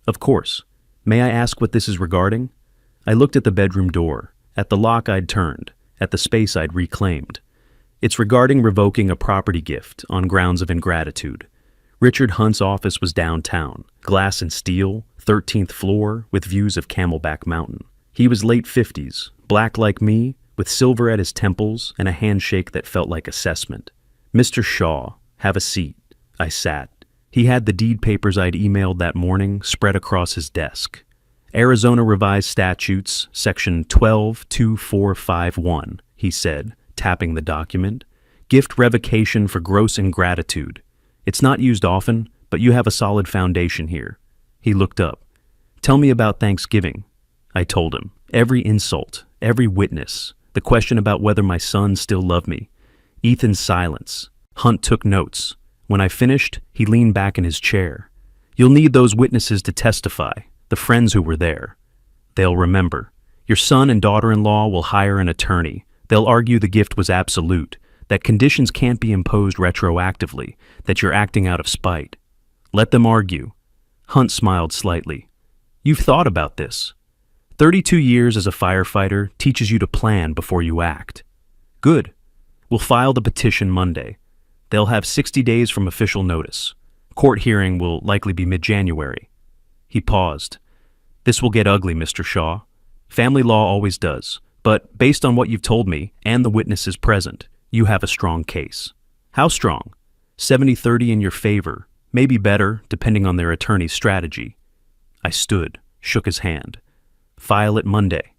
Of course. May I ask what this is regarding? I looked at the bedroom door, at the lock I'd turned, at the space I'd reclaimed. It's regarding revoking a property gift on grounds of ingratitude. Richard Hunt's office was downtown, glass and steel, 13th floor, with views of Camelback Mountain. He was late 50s, black like me, with silver at his temples and a handshake that felt like assessment. Mr. Shaw, have a seat. I sat. He had the deed papers I'd emailed that morning spread across his desk. Arizona Revised Statutes, Section 122451, he said, tapping the document. Gift revocation for gross ingratitude. It's not used often, but you have a solid foundation here. He looked up. Tell me about Thanksgiving. I told him. Every insult, every witness, the question about whether my son still loved me. Ethan's silence. Hunt took notes. When I finished, he leaned back in his chair. You'll need those witnesses to testify, the friends who were there. They'll remember. Your son and daughter-in-law will hire an attorney. They'll argue the gift was absolute, that conditions can't be imposed retroactively, that you're acting out of spite. Let them argue. Hunt smiled slightly. You've thought about this. 32 years as a firefighter teaches you to plan before you act. Good. We'll file the petition Monday. They'll have 60 days from official notice. Court hearing will likely be mid-January. He paused. This will get ugly, Mr. Shaw. Family law always does. But based on what you've told me and the witnesses present, you have a strong case. How strong? 70-30 in your favor, maybe better, depending on their attorney's strategy. I stood, shook his hand. File it Monday.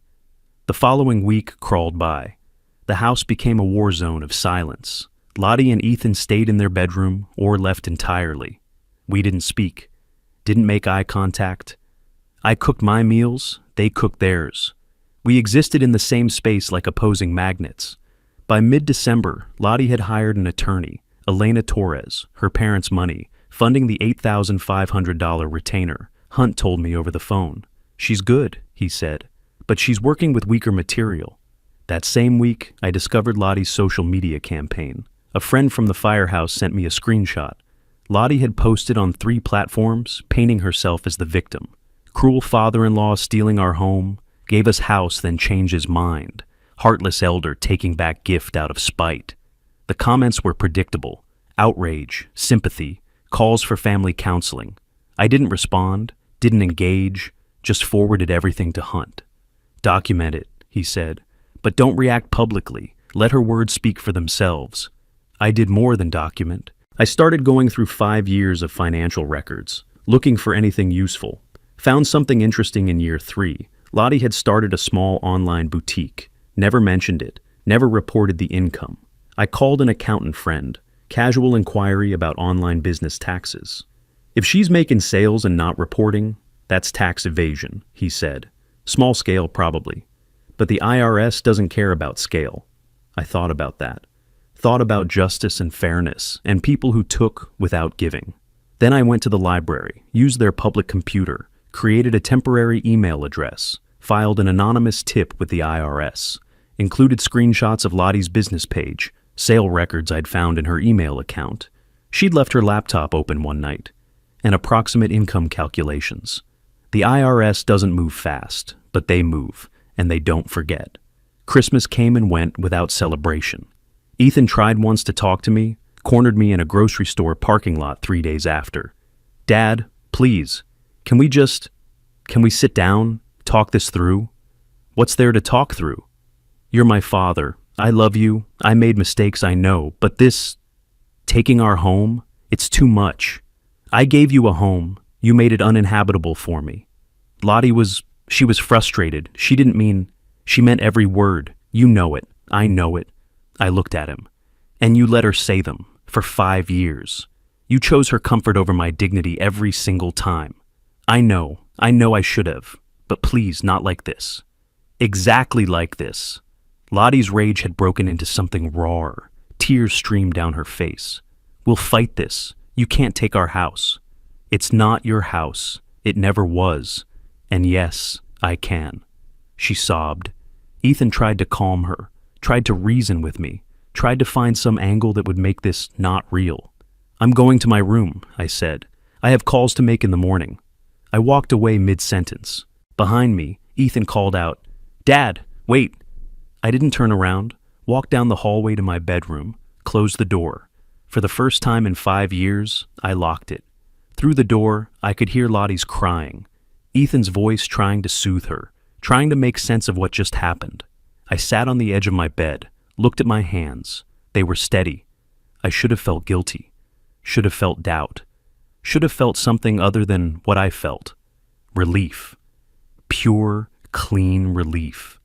The following week crawled by. The house became a war zone of silence. Lottie and Ethan stayed in their bedroom or left entirely. We didn't speak, didn't make eye contact. I cooked my meals, they cooked theirs. We existed in the same space like opposing magnets. By mid-December, Lottie had hired an attorney, Elena Torres, her parents' money, funding the $8,500 retainer. Hunt told me over the phone. She's good, he said, but she's working with weaker material. That same week, I discovered Lottie's social media campaign. A friend from the firehouse sent me a screenshot. Lottie had posted on 3 platforms, painting herself as the victim. Cruel father-in-law stealing our home, gave us house then changed his mind. Heartless elder taking back gift out of spite. The comments were predictable. Outrage, sympathy, calls for family counseling. I didn't respond, didn't engage, just forwarded everything to Hunt. Document it, he said, but don't react publicly. Let her words speak for themselves. I did more than document. I started going through 5 years of financial records, looking for anything useful. Found something interesting in year 3. Lottie had started a small online boutique. Never mentioned it, never reported the income. I called an accountant friend, casual inquiry about online business taxes. If she's making sales and not reporting, that's tax evasion, he said. Small scale probably. But the IRS doesn't care about scale. I thought about that. Thought about justice and fairness, and people who took without giving. Then I went to the library, used their public computer, created a temporary email address, filed an anonymous tip with the IRS, included screenshots of Lottie's business page, sale records I'd found in her email account. She'd left her laptop open one night. And approximate income calculations. The IRS doesn't move fast, but they move, and they don't forget. Christmas came and went without celebration. Ethan tried once to talk to me, cornered me in a grocery store parking lot 3 days after. Dad, please, can we sit down, talk this through? What's there to talk through? You're my father. I love you. I made mistakes, I know, but taking our home, it's too much. I gave you a home. You made it uninhabitable for me. Lottie was frustrated. She meant every word. You know it. I know it. I looked at him. And you let her say them for 5 years. You chose her comfort over my dignity every single time. I know I should have, but please, not like this. Exactly like this. Lottie's rage had broken into something raw. Tears streamed down her face. We'll fight this. You can't take our house. It's not your house. It never was. And yes, I can. She sobbed. Ethan tried to calm her, tried to reason with me, tried to find some angle that would make this not real. I'm going to my room, I said. I have calls to make in the morning. I walked away mid-sentence. Behind me, Ethan called out, Dad, wait. I didn't turn around, walked down the hallway to my bedroom, closed the door. For the first time in 5 years, I locked it. Through the door, I could hear Lottie's crying, Ethan's voice trying to soothe her, trying to make sense of what just happened. I sat on the edge of my bed, looked at my hands. They were steady. I should have felt guilty, should have felt doubt, should have felt something other than what I felt. Relief. Pure, clean relief.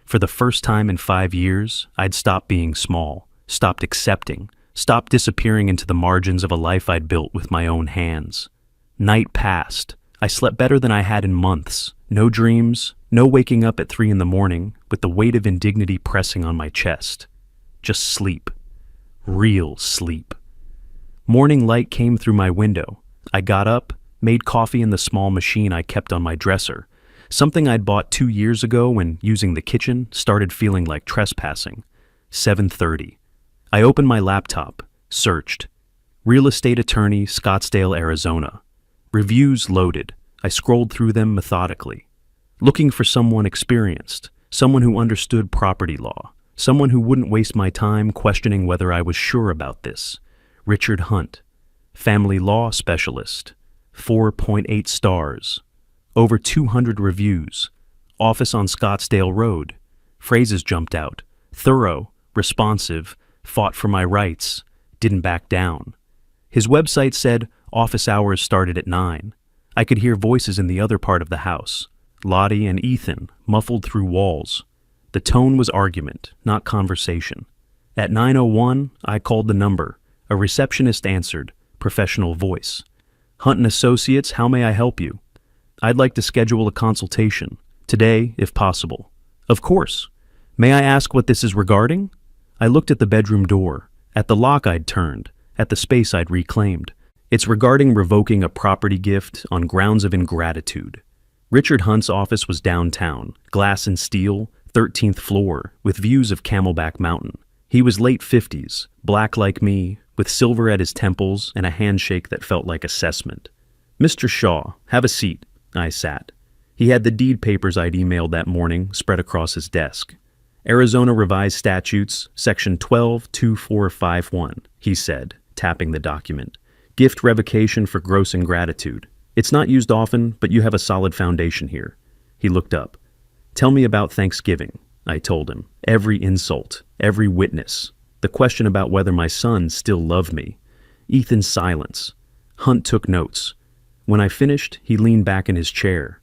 For the first time in 5 years, I'd stopped being small, stopped accepting, stopped disappearing into the margins of a life I'd built with my own hands. Night passed. I slept better than I had in months. No dreams, no waking up at 3 a.m. with the weight of indignity pressing on my chest. Just sleep. Real sleep. Morning light came through my window. I got up, made coffee in the small machine I kept on my dresser, something I'd bought 2 years ago when using the kitchen started feeling like trespassing. 7:30. I opened my laptop, searched. Real estate attorney, Scottsdale, Arizona. Reviews loaded. I scrolled through them methodically, looking for someone experienced, someone who understood property law, someone who wouldn't waste my time questioning whether I was sure about this. Richard Hunt, family law specialist, 4.8 stars, over 200 reviews, office on Scottsdale Road. Phrases jumped out: thorough, responsive, fought for my rights, didn't back down. His website said office hours started at 9. I could hear voices in the other part of the house, Lottie and Ethan, muffled through walls. The tone was argument, not conversation. At 9:01, I called the number. A receptionist answered, professional voice. Hunt and Associates, how may I help you? I'd like to schedule a consultation, today, if possible. Of course. May I ask what this is regarding? I looked at the bedroom door, at the lock I'd turned, at the space I'd reclaimed. It's regarding revoking a property gift on grounds of ingratitude. Richard Hunt's office was downtown, glass and steel, 13th floor, with views of Camelback Mountain. He was late 50s, black like me, with silver at his temples and a handshake that felt like assessment. Mr. Shaw, have a seat. I sat. He had the deed papers I'd emailed that morning spread across his desk. Arizona Revised Statutes, Section 122451, he said, tapping the document. Gift revocation for gross ingratitude. It's not used often, but you have a solid foundation here. He looked up. Tell me about Thanksgiving, I told him. Every insult, every witness. The question about whether my son still loved me. Ethan's silence. Hunt took notes. When I finished, he leaned back in his chair.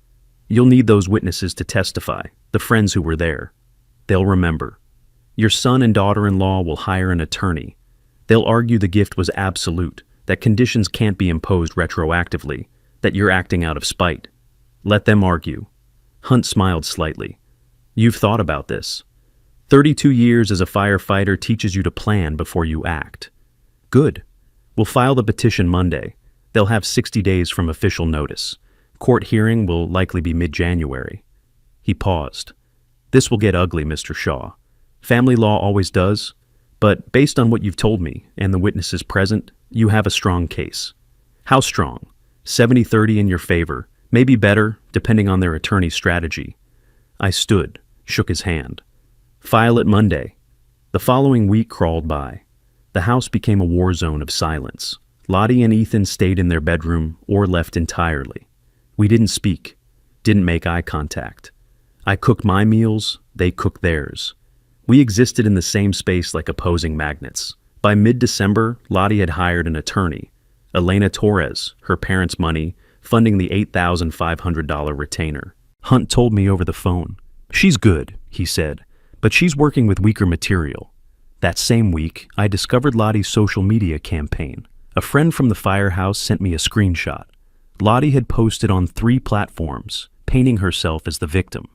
You'll need those witnesses to testify, the friends who were there. They'll remember. Your son and daughter-in-law will hire an attorney. They'll argue the gift was absolute, that conditions can't be imposed retroactively, that you're acting out of spite. Let them argue. Hunt smiled slightly. You've thought about this. 32 years as a firefighter teaches you to plan before you act. Good. We'll file the petition Monday. They'll have 60 days from official notice. Court hearing will likely be mid-January. He paused. This will get ugly, Mr. Shaw. Family law always does, But based on what you've told me and the witnesses present, you have a strong case. How strong? 70-30 in your favor, maybe better, depending on their attorney's strategy. I stood, shook his hand. File it Monday. The following week crawled by. The house became a war zone of silence. Lottie and Ethan stayed in their bedroom or left entirely. We didn't speak, didn't make eye contact. I cooked my meals, they cooked theirs. We existed in the same space like opposing magnets. By mid-December, Lottie had hired an attorney, Elena Torres, her parents' money, funding the $8,500 retainer. Hunt told me over the phone. She's good, he said, but she's working with weaker material. That same week, I discovered Lottie's social media campaign. A friend from the firehouse sent me a screenshot. Lottie had posted on 3 platforms, painting herself as the victim.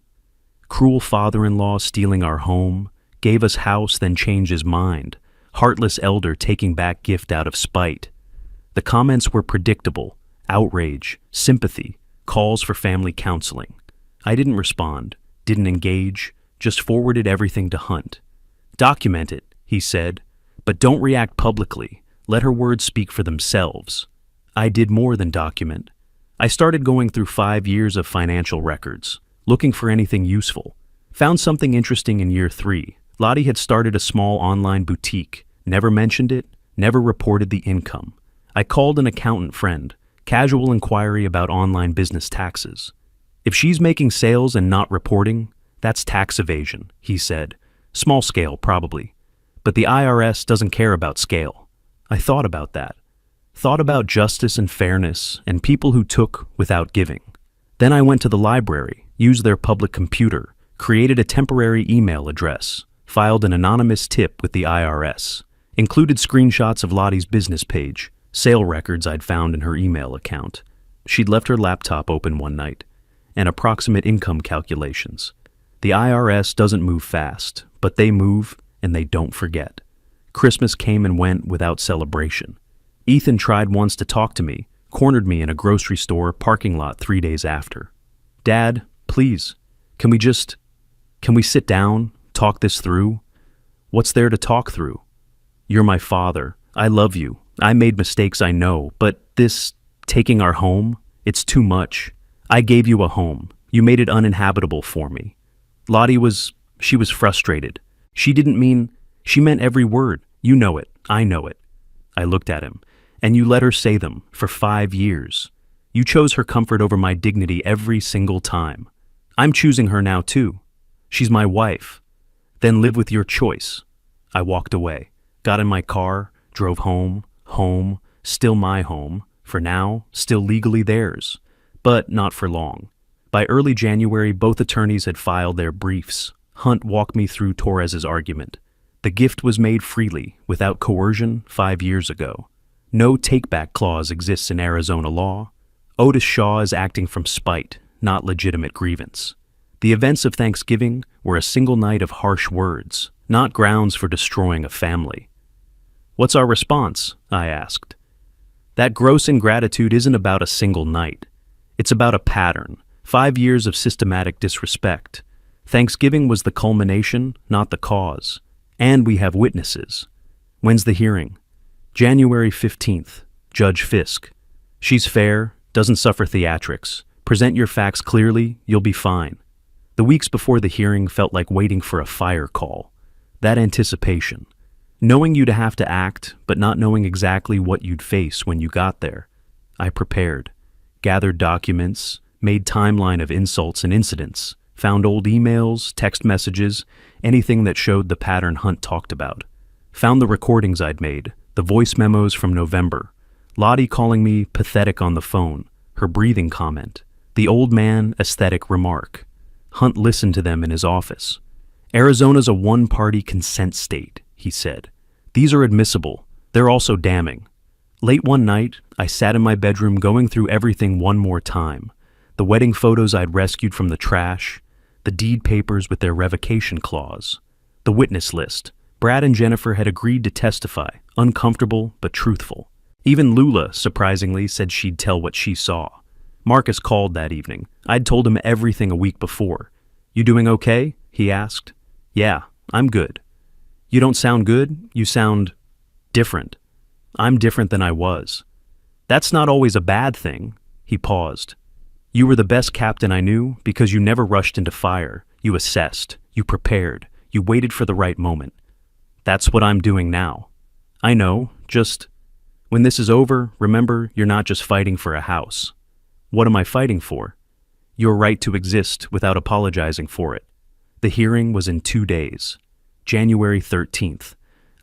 Cruel father-in-law stealing our home, gave us house then changed his mind, heartless elder taking back gift out of spite. The comments were predictable, outrage, sympathy, calls for family counseling. I didn't respond, didn't engage, just forwarded everything to Hunt. Document it, he said, but don't react publicly. Let her words speak for themselves. I did more than document. I started going through 5 years of financial records, looking for anything useful. Found something interesting in year 3. Lottie had started a small online boutique, never mentioned it, never reported the income. I called an accountant friend, casual inquiry about online business taxes. If she's making sales and not reporting, that's tax evasion, he said. Small scale, probably. But the IRS doesn't care about scale. I thought about that. Thought about justice and fairness and people who took without giving. Then I went to the library, used their public computer, created a temporary email address, filed an anonymous tip with the IRS, included screenshots of Lottie's business page, sale records I'd found in her email account. She'd left her laptop open one night, and approximate income calculations. The IRS doesn't move fast, but they move and they don't forget. Christmas came and went without celebration. Ethan tried once to talk to me, cornered me in a grocery store parking lot 3 days after. Dad, please, can we sit down, talk this through? What's there to talk through? You're my father. I love you. I made mistakes, I know, but this taking our home, it's too much. I gave you a home. You made it uninhabitable for me. Lottie was frustrated. She meant every word. You know it. I know it. I looked at him. And you let her say them for 5 years. You chose her comfort over my dignity every single time. I'm choosing her now too. She's my wife. Then live with your choice. I walked away, got in my car, drove home, still my home, for now, still legally theirs, but not for long. By early January, both attorneys had filed their briefs. Hunt walked me through Torres's argument. The gift was made freely, without coercion, 5 years ago. No take-back clause exists in Arizona law. Otis Shaw is acting from spite, not legitimate grievance. The events of Thanksgiving were a single night of harsh words, not grounds for destroying a family. What's our response? I asked. That gross ingratitude isn't about a single night. It's about a pattern, 5 years of systematic disrespect. Thanksgiving was the culmination, not the cause. And we have witnesses. When's the hearing? January 15th, Judge Fisk. She's fair, doesn't suffer theatrics. Present your facts clearly, you'll be fine. The weeks before the hearing felt like waiting for a fire call. That anticipation. Knowing you'd have to act, but not knowing exactly what you'd face when you got there. I prepared, gathered documents, made timeline of insults and incidents, found old emails, text messages, anything that showed the pattern Hunt talked about. Found the recordings I'd made, the voice memos from November, Lottie calling me pathetic on the phone, her breathing comment, the old man aesthetic remark. Hunt listened to them in his office. Arizona's a one-party consent state, he said. These are admissible. They're also damning. Late one night, I sat in my bedroom going through everything one more time. The wedding photos I'd rescued from the trash, the deed papers with their revocation clause, the witness list. Brad and Jennifer had agreed to testify, uncomfortable but truthful. Even Lula, surprisingly, said she'd tell what she saw. Marcus called that evening. I'd told him everything a week before. You doing okay? He asked. Yeah, I'm good. You don't sound good, you sound different. I'm different than I was. That's not always a bad thing. He paused. You were the best captain I knew because you never rushed into fire. You assessed, you prepared, you waited for the right moment. That's what I'm doing now. I know, just when this is over, remember you're not just fighting for a house. What am I fighting for? Your right to exist without apologizing for it. The hearing was in 2 days. January 13th.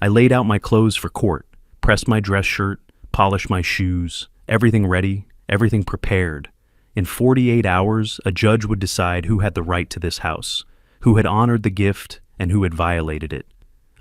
I laid out my clothes for court, pressed my dress shirt, polished my shoes, everything ready, everything prepared. In 48 hours, a judge would decide who had the right to this house, who had honored the gift, and who had violated it.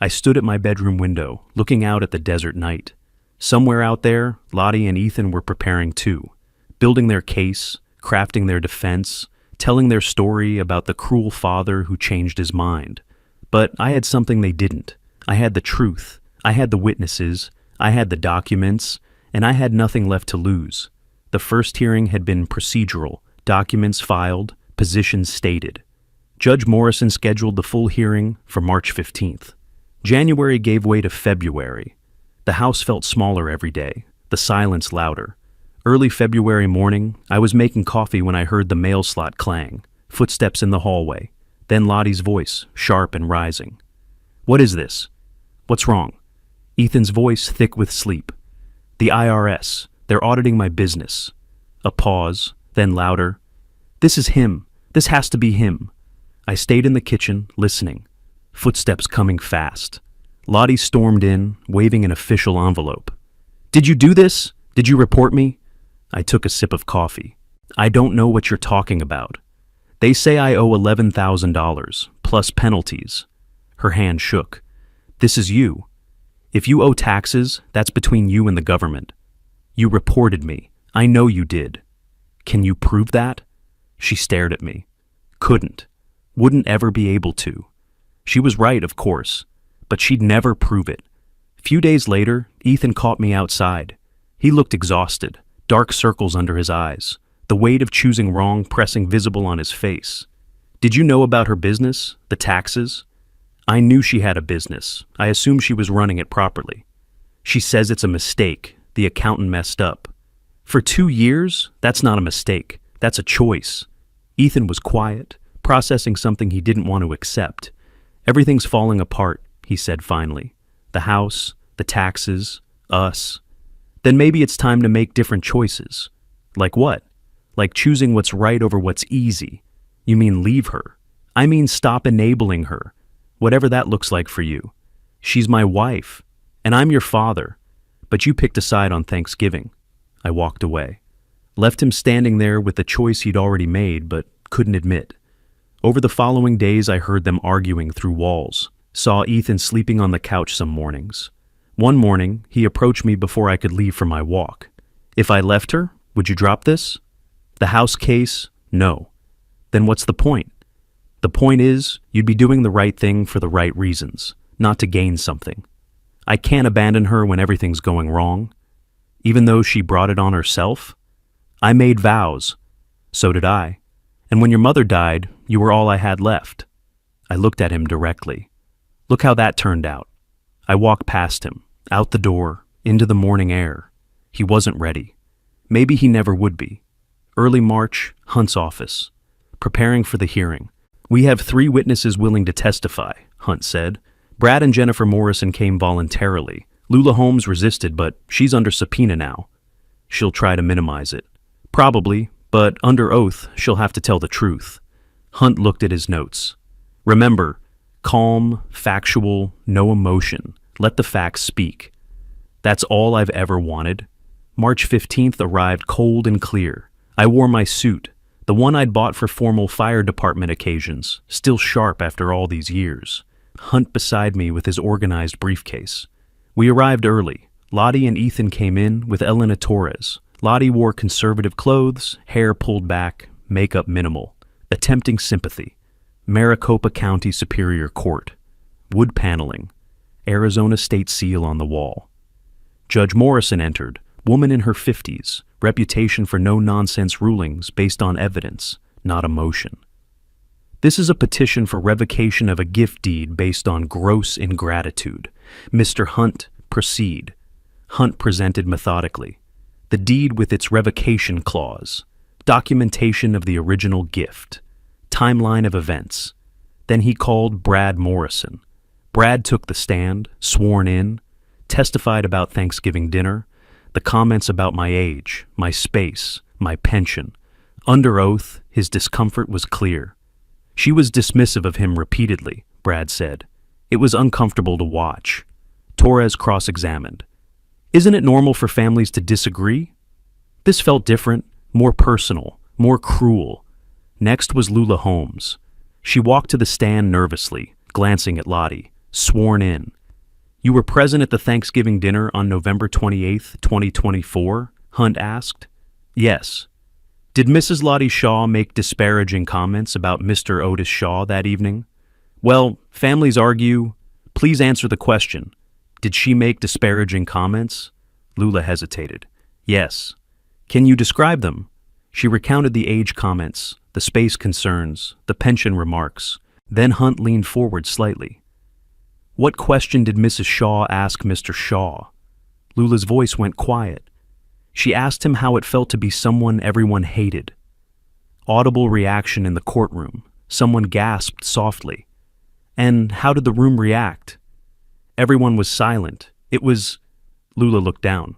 I stood at my bedroom window, looking out at the desert night. Somewhere out there, Lottie and Ethan were preparing too, building their case, crafting their defense, telling their story about the cruel father who changed his mind. But I had something they didn't. I had the truth. I had the witnesses. I had the documents. And I had nothing left to lose. The first hearing had been procedural, documents filed, positions stated. Judge Morrison scheduled the full hearing for March 15th. January gave way to February. The house felt smaller every day, the silence louder. Early February morning, I was making coffee when I heard the mail slot clang, footsteps in the hallway, then Lottie's voice, sharp and rising. What is this? What's wrong? Ethan's voice thick with sleep. The IRS, they're auditing my business. A pause, then louder. This is him. This has to be him. I stayed in the kitchen, listening. Footsteps coming fast. Lottie stormed in, waving an official envelope. Did you do this? Did you report me? I took a sip of coffee. I don't know what you're talking about. They say I owe $11,000, plus penalties. Her hand shook. This is you. If you owe taxes, that's between you and the government. You reported me. I know you did. Can you prove that? She stared at me. Couldn't. Wouldn't ever be able to. She was right, of course, but she'd never prove it. Few days later, Ethan caught me outside. He looked exhausted, dark circles under his eyes, the weight of choosing wrong pressing visible on his face. Did you know about her business, the taxes? I knew she had a business. I assumed she was running it properly. She says it's a mistake. The accountant messed up. For 2 years, that's not a mistake. That's a choice. Ethan was quiet, processing something he didn't want to accept. Everything's falling apart, he said finally. The house, the taxes, us. Then maybe it's time to make different choices. Like what? Like choosing what's right over what's easy. You mean leave her? I mean stop enabling her. Whatever that looks like for you. She's my wife, and I'm your father. But you picked a side on Thanksgiving. I walked away. Left him standing there with the choice he'd already made, but couldn't admit. Over the following days, I heard them arguing through walls. Saw Ethan sleeping on the couch some mornings. One morning, he approached me before I could leave for my walk. If I left her, would you drop this? The house case? No. Then what's the point? The point is, you'd be doing the right thing for the right reasons, not to gain something. I can't abandon her when everything's going wrong. Even though she brought it on herself. I made vows. So did I. And when your mother died, you were all I had left. I looked at him directly. Look how that turned out. I walked past him, out the door, into the morning air. He wasn't ready. Maybe he never would be. Early March, Hunt's office. Preparing for the hearing. We have 3 witnesses willing to testify, Hunt said. Brad and Jennifer Morrison came voluntarily. Lula Holmes resisted, but she's under subpoena now. She'll try to minimize it. Probably, but under oath, she'll have to tell the truth. Hunt looked at his notes. Remember, calm, factual, no emotion. Let the facts speak. That's all I've ever wanted. March 15th arrived cold and clear. I wore my suit, the one I'd bought for formal fire department occasions, still sharp after all these years. Hunt beside me with his organized briefcase. We arrived early. Lottie and Ethan came in with Elena Torres. Lottie wore conservative clothes, hair pulled back, makeup minimal. Attempting sympathy. Maricopa County Superior Court. Wood paneling. Arizona state seal on the wall. Judge Morrison entered, woman in her 50s, reputation for no-nonsense rulings based on evidence, not emotion. This is a petition for revocation of a gift deed based on gross ingratitude. Mr. Hunt, proceed. Hunt presented methodically. The deed with its revocation clause. Documentation of the original gift. Timeline of events. Then he called Brad Morrison. Brad took the stand, sworn in, testified about Thanksgiving dinner, the comments about my age, my space, my pension. Under oath, his discomfort was clear. She was dismissive of him repeatedly, Brad said. It was uncomfortable to watch. Torres cross-examined. Isn't it normal for families to disagree? This felt different, more personal, more cruel. Next was Lula Holmes. She walked to the stand nervously, glancing at Lottie, sworn in. You were present at the Thanksgiving dinner on November 28th, 2024? Hunt asked. Yes. Did Mrs. Lottie Shaw make disparaging comments about Mr. Otis Shaw that evening? Well, families argue. Please answer the question. Did she make disparaging comments? Lula hesitated. Yes. Can you describe them? She recounted the age comments, the space concerns, the pension remarks. Then Hunt leaned forward slightly. What question did Mrs. Shaw ask Mr. Shaw? Lula's voice went quiet. She asked him how it felt to be someone everyone hated. Audible reaction in the courtroom. Someone gasped softly. And how did the room react? Everyone was silent. It was... Lula looked down.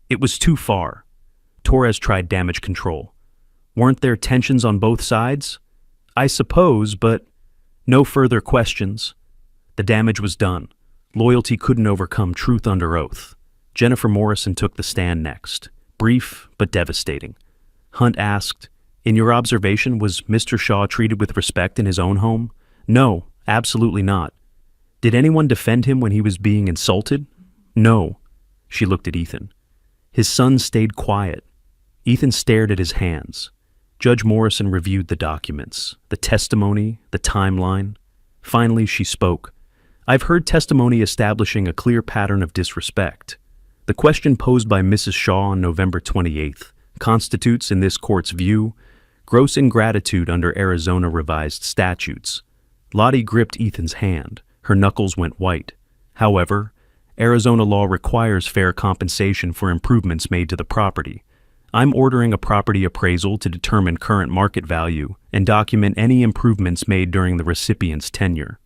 It was too far. Torres tried damage control. Weren't there tensions on both sides? I suppose, but no further questions. The damage was done. Loyalty couldn't overcome truth under oath. Jennifer Morrison took the stand next. Brief, but devastating. Hunt asked, in your observation, was Mr. Shaw treated with respect in his own home? No, absolutely not. Did anyone defend him when he was being insulted? No. She looked at Ethan. His son stayed quiet. Ethan stared at his hands. Judge Morrison reviewed the documents, the testimony, the timeline. Finally, she spoke. I've heard testimony establishing a clear pattern of disrespect. The question posed by Mrs. Shaw on November 28th constitutes, in this court's view, gross ingratitude under Arizona revised statutes. Lottie gripped Ethan's hand. Her knuckles went white. However, Arizona law requires fair compensation for improvements made to the property. I'm ordering a property appraisal to determine current market value and document any improvements made during the recipient's tenure.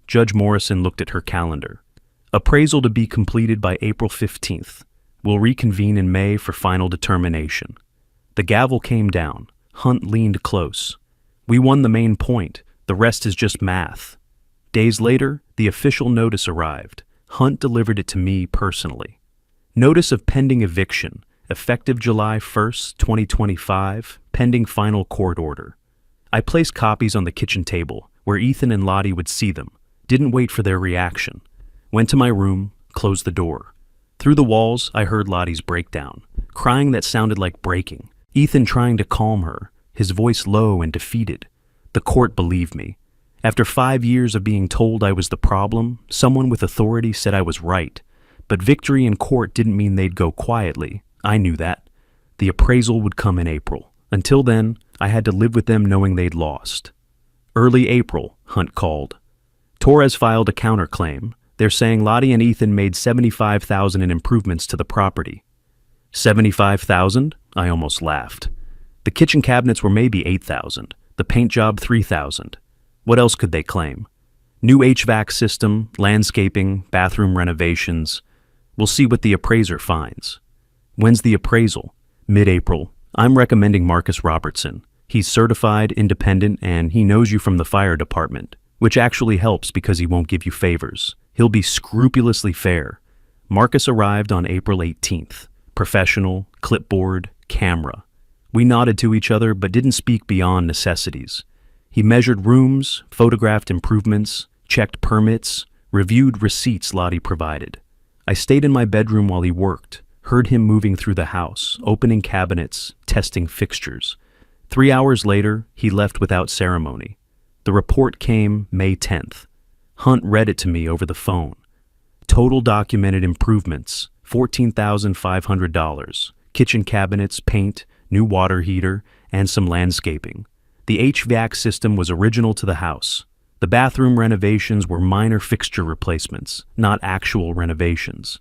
Judge Morrison looked at her calendar. Appraisal to be completed by April 15th. We'll reconvene in May for final determination. The gavel came down. Hunt leaned close. We won the main point. The rest is just math. Days later, the official notice arrived. Hunt delivered it to me personally. Notice of pending eviction, effective July 1st, 2025, pending final court order. I placed copies on the kitchen table, where Ethan and Lottie would see them. Didn't wait for their reaction. Went to my room, closed the door. Through the walls, I heard Lottie's breakdown, crying that sounded like breaking. Ethan trying to calm her, his voice low and defeated. The court believed me. After 5 years of being told I was the problem, someone with authority said I was right. But victory in court didn't mean they'd go quietly. I knew that. The appraisal would come in April. Until then, I had to live with them knowing they'd lost. Early April, Hunt called. Torres filed a counterclaim. They're saying Lottie and Ethan made $75,000 in improvements to the property. $75,000? I almost laughed. The kitchen cabinets were maybe $8,000. The paint job $3,000. What else could they claim? New HVAC system, landscaping, bathroom renovations. We'll see what the appraiser finds. When's the appraisal? Mid-April. I'm recommending Marcus Robertson. He's certified, independent, and he knows you from the fire department, which actually helps because he won't give you favors. He'll be scrupulously fair. Marcus arrived on April 18th. Professional, clipboard, camera. We nodded to each other but didn't speak beyond necessities. He measured rooms, photographed improvements, checked permits, reviewed receipts Lottie provided. I stayed in my bedroom while he worked, heard him moving through the house, opening cabinets, testing fixtures. 3 hours later, he left without ceremony. The report came May 10th. Hunt read it to me over the phone. Total documented improvements, $14,500. Kitchen cabinets, paint, new water heater, and some landscaping. The HVAC system was original to the house. The bathroom renovations were minor fixture replacements, not actual renovations.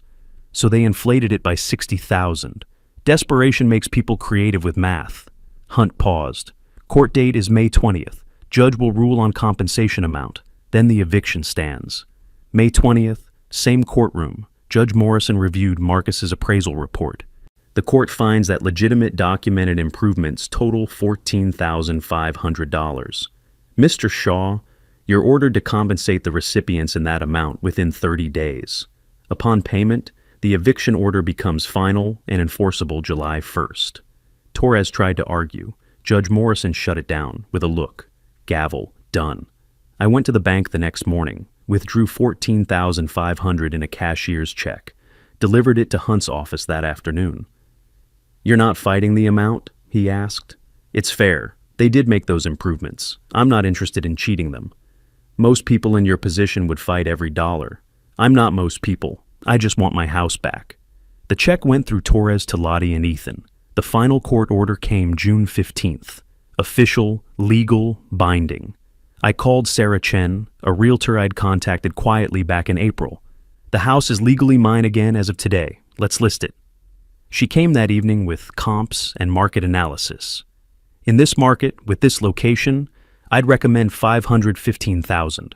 So they inflated it by 60,000. Desperation makes people creative with math. Hunt paused. Court date is May 20th. Judge will rule on compensation amount. Then the eviction stands. May 20th, same courtroom. Judge Morrison reviewed Marcus's appraisal report. The court finds that legitimate documented improvements total $14,500. Mr. Shaw, you're ordered to compensate the recipients in that amount within 30 days. Upon payment, the eviction order becomes final and enforceable July 1st. Torres tried to argue. Judge Morrison shut it down with a look. Gavel, done. I went to the bank the next morning, withdrew $14,500 in a cashier's check, delivered it to Hunt's office that afternoon. You're not fighting the amount? He asked. It's fair. They did make those improvements. I'm not interested in cheating them. Most people in your position would fight every dollar. I'm not most people. I just want my house back. The check went through Torres to Lottie and Ethan. The final court order came June 15th. Official, legal, binding. I called Sarah Chen, a realtor I'd contacted quietly back in April. The house is legally mine again as of today. Let's list it. She came that evening with comps and market analysis. In this market, with this location, I'd recommend $515,000.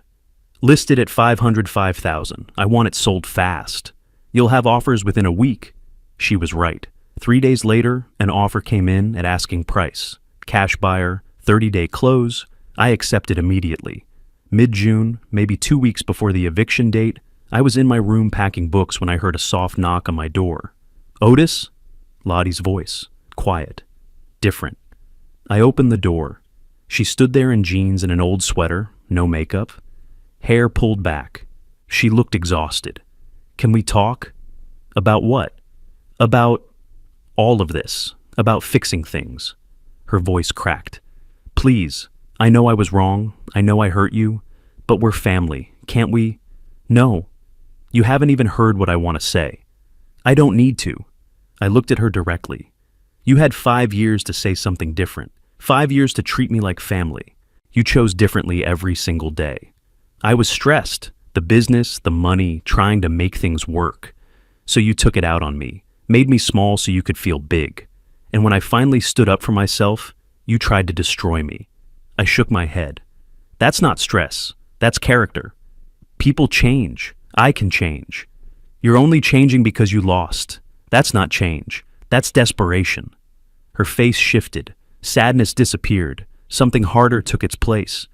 Listed at $505,000. I want it sold fast. You'll have offers within a week. She was right. 3 days later, an offer came in at asking price. Cash buyer, 30-day close. I accepted immediately. Mid-June, maybe 2 weeks before the eviction date, I was in my room packing books when I heard a soft knock on my door. Otis? Lottie's voice. Quiet. Different. I opened the door. She stood there in jeans and an old sweater, no makeup. Hair pulled back. She looked exhausted. Can we talk? About what? About all of this. About fixing things. Her voice cracked. Please. I know I was wrong. I know I hurt you. But we're family. Can't we? No. You haven't even heard what I want to say. I don't need to. I looked at her directly. You had 5 years to say something different. 5 years to treat me like family. You chose differently every single day. I was stressed. The business, the money, trying to make things work. So you took it out on me. Made me small so you could feel big. And when I finally stood up for myself, you tried to destroy me. I shook my head. That's not stress. That's character. People change. I can change. You're only changing because you lost. That's not change. That's desperation. Her face shifted. Sadness disappeared. Something harder took its place.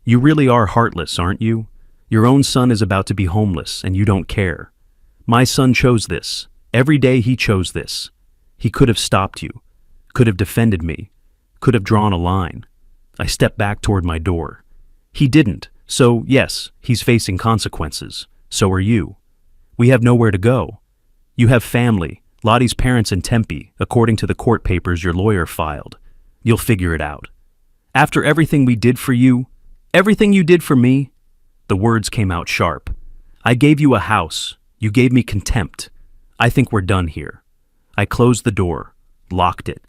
You really are heartless, aren't you? Your own son is about to be homeless, and you don't care. My son chose this. Every day he chose this. He could have stopped you. Could have defended me. Could have drawn a line. I stepped back toward my door. He didn't. So, yes, he's facing consequences. So are you. We have nowhere to go. You have family, Lottie's parents in Tempe, according to the court papers your lawyer filed. You'll figure it out. After everything we did for you, everything you did for me, the words came out sharp. I gave you a house. You gave me contempt. I think we're done here. I closed the door, locked it,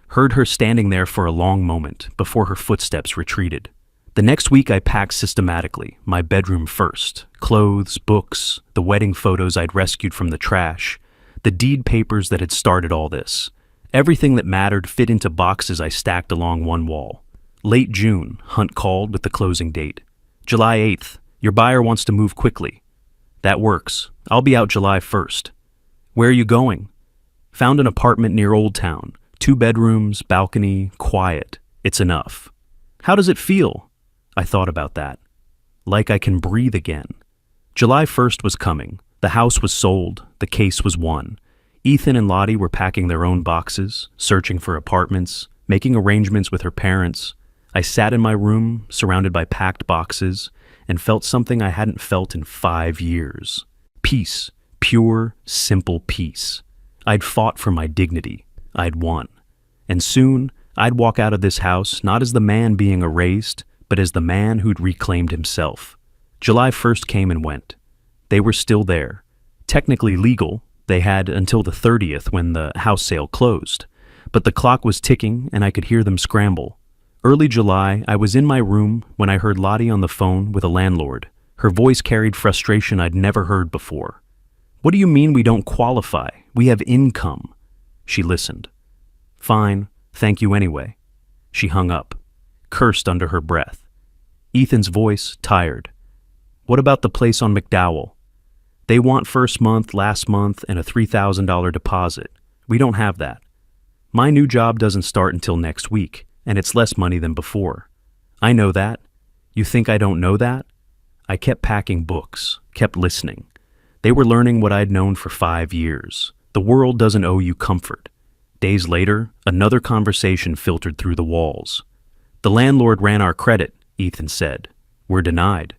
heard her standing there for a long moment before her footsteps retreated. The next week I packed systematically, my bedroom first. Clothes, books, the wedding photos I'd rescued from the trash, the deed papers that had started all this. Everything that mattered fit into boxes I stacked along one wall. Late June, Hunt called with the closing date. July 8th, your buyer wants to move quickly. That works. I'll be out July 1st. Where are you going? Found an apartment near Old Town. 2 bedrooms, balcony, quiet. It's enough. How does it feel? I thought about that. Like I can breathe again. July 1st was coming. The house was sold. The case was won. Ethan and Lottie were packing their own boxes, searching for apartments, making arrangements with her parents. I sat in my room, surrounded by packed boxes, and felt something I hadn't felt in 5 years. Peace. Pure, simple peace. I'd fought for my dignity. I'd won. And soon, I'd walk out of this house not as the man being erased, but as the man who'd reclaimed himself. July 1st came and went. They were still there. Technically legal. They had until the 30th when the house sale closed. But the clock was ticking and I could hear them scramble. Early July, I was in my room when I heard Lottie on the phone with a landlord. Her voice carried frustration I'd never heard before. What do you mean we don't qualify? We have income. She listened. Fine, thank you anyway. She hung up, cursed under her breath. Ethan's voice, tired. What about the place on McDowell? They want first month, last month, and a $3,000 deposit. We don't have that. My new job doesn't start until next week, and it's less money than before. I know that. You think I don't know that? I kept packing books, kept listening. They were learning what I'd known for 5 years. The world doesn't owe you comfort. Days later, another conversation filtered through the walls. The landlord ran our credit, Ethan said. We're denied.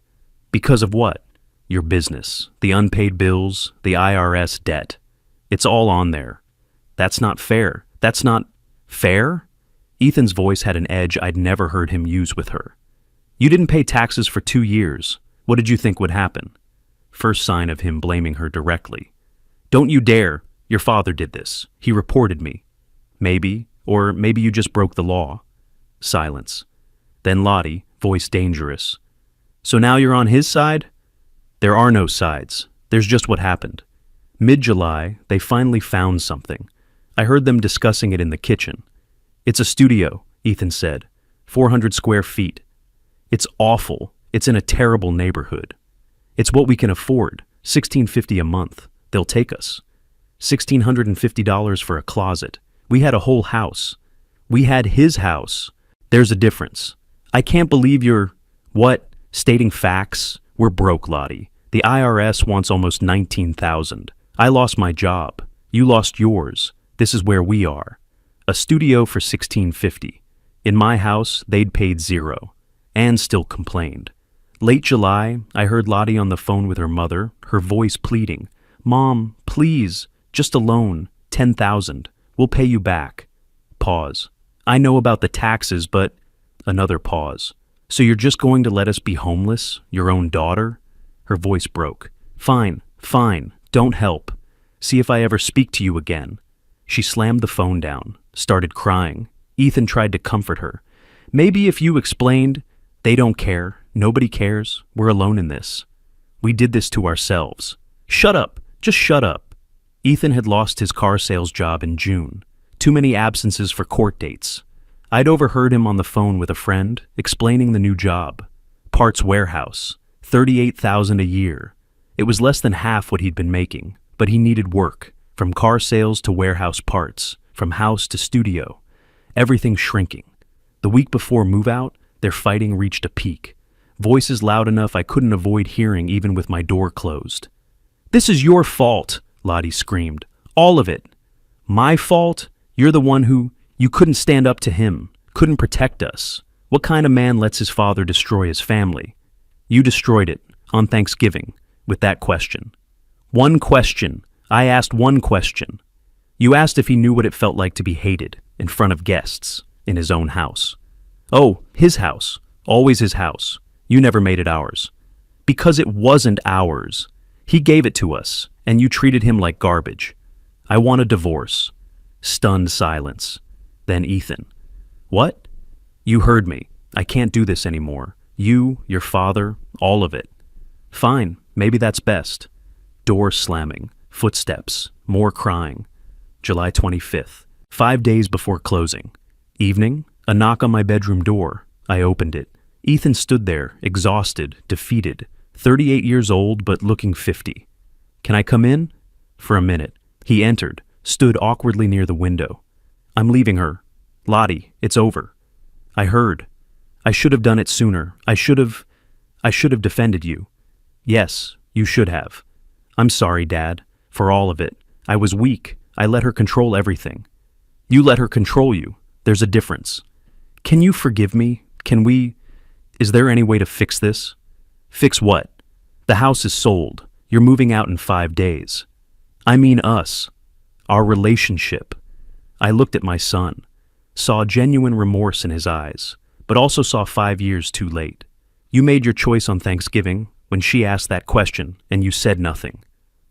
Because of what? Your business, the unpaid bills, the IRS debt. It's all on there. That's not fair. That's not fair? Ethan's voice had an edge I'd never heard him use with her. You didn't pay taxes for 2 years. What did you think would happen? First sign of him blaming her directly. Don't you dare. Your father did this. He reported me. Maybe, or maybe you just broke the law. Silence. Then Lottie, voice dangerous. So now you're on his side? There are no sides. There's just what happened. Mid-July, they finally found something. I heard them discussing it in the kitchen. It's a studio, Ethan said. 400 square feet. It's awful. It's in a terrible neighborhood. It's what we can afford, $1,650 a month. They'll take us. $1,650 for a closet. We had a whole house. We had his house. There's a difference. I can't believe you're, stating facts? We're broke, Lottie. The IRS wants almost $19,000. I lost my job. You lost yours. This is where we are. A studio for $1,650. In my house, they'd paid $0. And still complained. Late July, I heard Lottie on the phone with her mother, her voice pleading. Mom, please, just a loan, $10,000. We'll pay you back. Pause. I know about the taxes, but... Another pause. So you're just going to let us be homeless? Your own daughter? Her voice broke. Fine, don't help. See if I ever speak to you again. She slammed the phone down, started crying. Ethan tried to comfort her. Maybe if you explained, they don't care. Nobody cares. We're alone in this. We did this to ourselves. Shut up. Just shut up. Ethan had lost his car sales job in June. Too many absences for court dates. I'd overheard him on the phone with a friend, explaining the new job. Parts warehouse. $38,000 a year. It was less than half what he'd been making, but he needed work. From car sales to warehouse parts. From house to studio. Everything shrinking. The week before move-out, their fighting reached a peak. Voices loud enough I couldn't avoid hearing even with my door closed. This is your fault, Lottie screamed. All of it. My fault? You're the one who... You couldn't stand up to him. Couldn't protect us. What kind of man lets his father destroy his family? You destroyed it, on Thanksgiving, with that question. One question. I asked one question. You asked if he knew what it felt like to be hated, in front of guests, in his own house. Oh, his house. Always his house. You never made it ours. Because it wasn't ours. He gave it to us, and you treated him like garbage. I want a divorce. Stunned silence. Then Ethan. What? You heard me. I can't do this anymore. You, your father, all of it. Fine, maybe that's best. Door slamming, footsteps, more crying. July 25th, 5 days before closing. Evening, a knock on my bedroom door. I opened it. Ethan stood there, exhausted, defeated, 38 years old but looking 50. Can I come in? For a minute. He entered, stood awkwardly near the window. I'm leaving her. Lottie, it's over. I heard. I should have done it sooner. I should have defended you. Yes, you should have. I'm sorry, Dad, for all of it. I was weak. I let her control everything. You let her control you. There's a difference. Can you forgive me? Is there any way to fix this? Fix what? The house is sold. You're moving out in 5 days. I mean us. Our relationship. I looked at my son, saw genuine remorse in his eyes, but also saw 5 years too late. You made your choice on Thanksgiving when she asked that question, and you said nothing.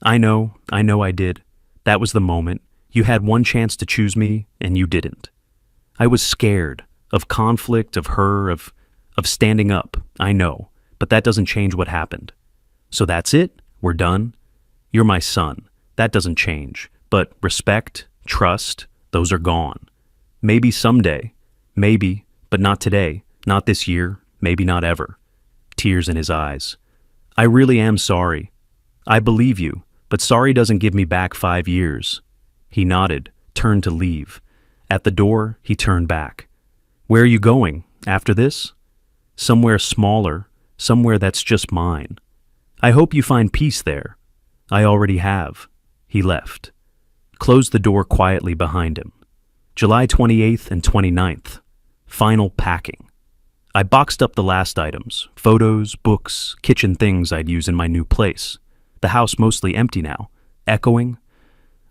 I know I did. That was the moment. You had one chance to choose me, and you didn't. I was scared. of conflict, of her, of standing up, I know, but that doesn't change what happened. So that's it? We're done? You're my son. That doesn't change. But respect, trust, those are gone. Maybe someday. Maybe, but not today. Not this year. Maybe not ever. Tears in his eyes. I really am sorry. I believe you, but sorry doesn't give me back 5 years. He nodded, turned to leave. At the door, he turned back. Where are you going? After this? Somewhere smaller, somewhere that's just mine. I hope you find peace there. I already have. He left. Closed the door quietly behind him. July 28th and 29th. Final packing. I boxed up the last items, photos, books, kitchen things I'd use in my new place. The house mostly empty now, echoing.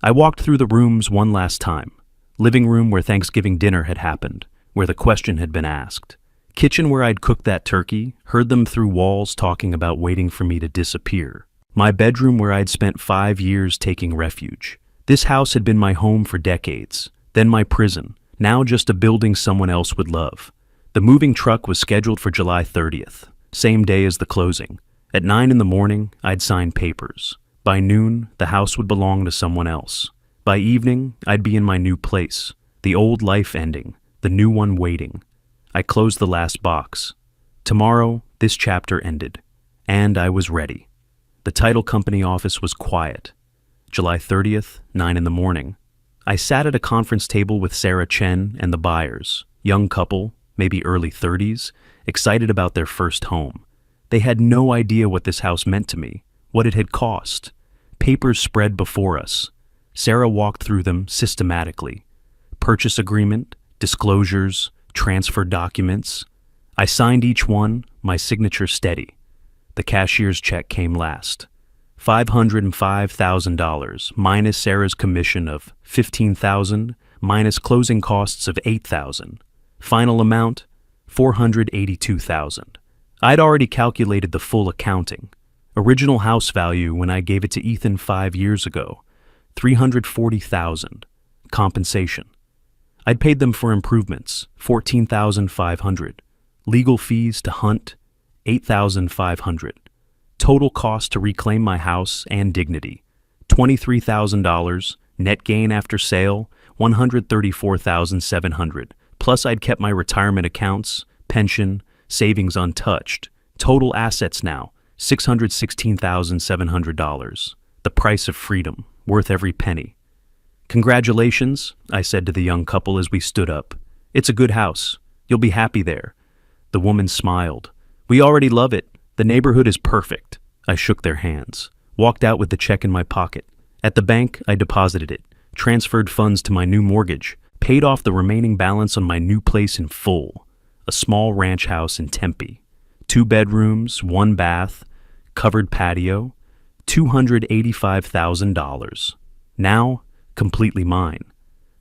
I walked through the rooms one last time. Living room where Thanksgiving dinner had happened, where the question had been asked. Kitchen where I'd cooked that turkey, heard them through walls talking about waiting for me to disappear. My bedroom where I'd spent 5 years taking refuge. This house had been my home for decades, then my prison, now just a building someone else would love. The moving truck was scheduled for July 30th, same day as the closing. At 9 in the morning, I'd sign papers. By noon, the house would belong to someone else. By evening, I'd be in my new place, the old life ending, the new one waiting. I closed the last box. Tomorrow, this chapter ended, and I was ready. The title company office was quiet. July 30th, 9 in the morning. I sat at a conference table with Sarah Chen and the buyers, young couple, maybe early 30s, excited about their first home. They had no idea what this house meant to me, what it had cost. Papers spread before us. Sarah walked through them systematically. Purchase agreement, disclosures, transfer documents. I signed each one, my signature steady. The cashier's check came last. $505,000 minus Sarah's commission of $15,000 minus closing costs of $8,000. Final amount, $482,000. I'd already calculated the full accounting. Original house value when I gave it to Ethan 5 years ago, $340,000. Compensation. I'd paid them for improvements, $14,500. Legal fees to Hunt, $8,500. Total cost to reclaim my house and dignity, $23,000. Net gain after sale, $134,700. Plus I'd kept my retirement accounts, pension, savings untouched. Total assets now, $616,700. The price of freedom, worth every penny. Congratulations, I said to the young couple as we stood up. It's a good house. You'll be happy there. The woman smiled. We already love it. The neighborhood is perfect. I shook their hands, walked out with the check in my pocket. At the bank, I deposited it, transferred funds to my new mortgage, paid off the remaining balance on my new place in full. A small ranch house in Tempe. 2 bedrooms, 1 bath, covered patio, $285,000. Now, completely mine.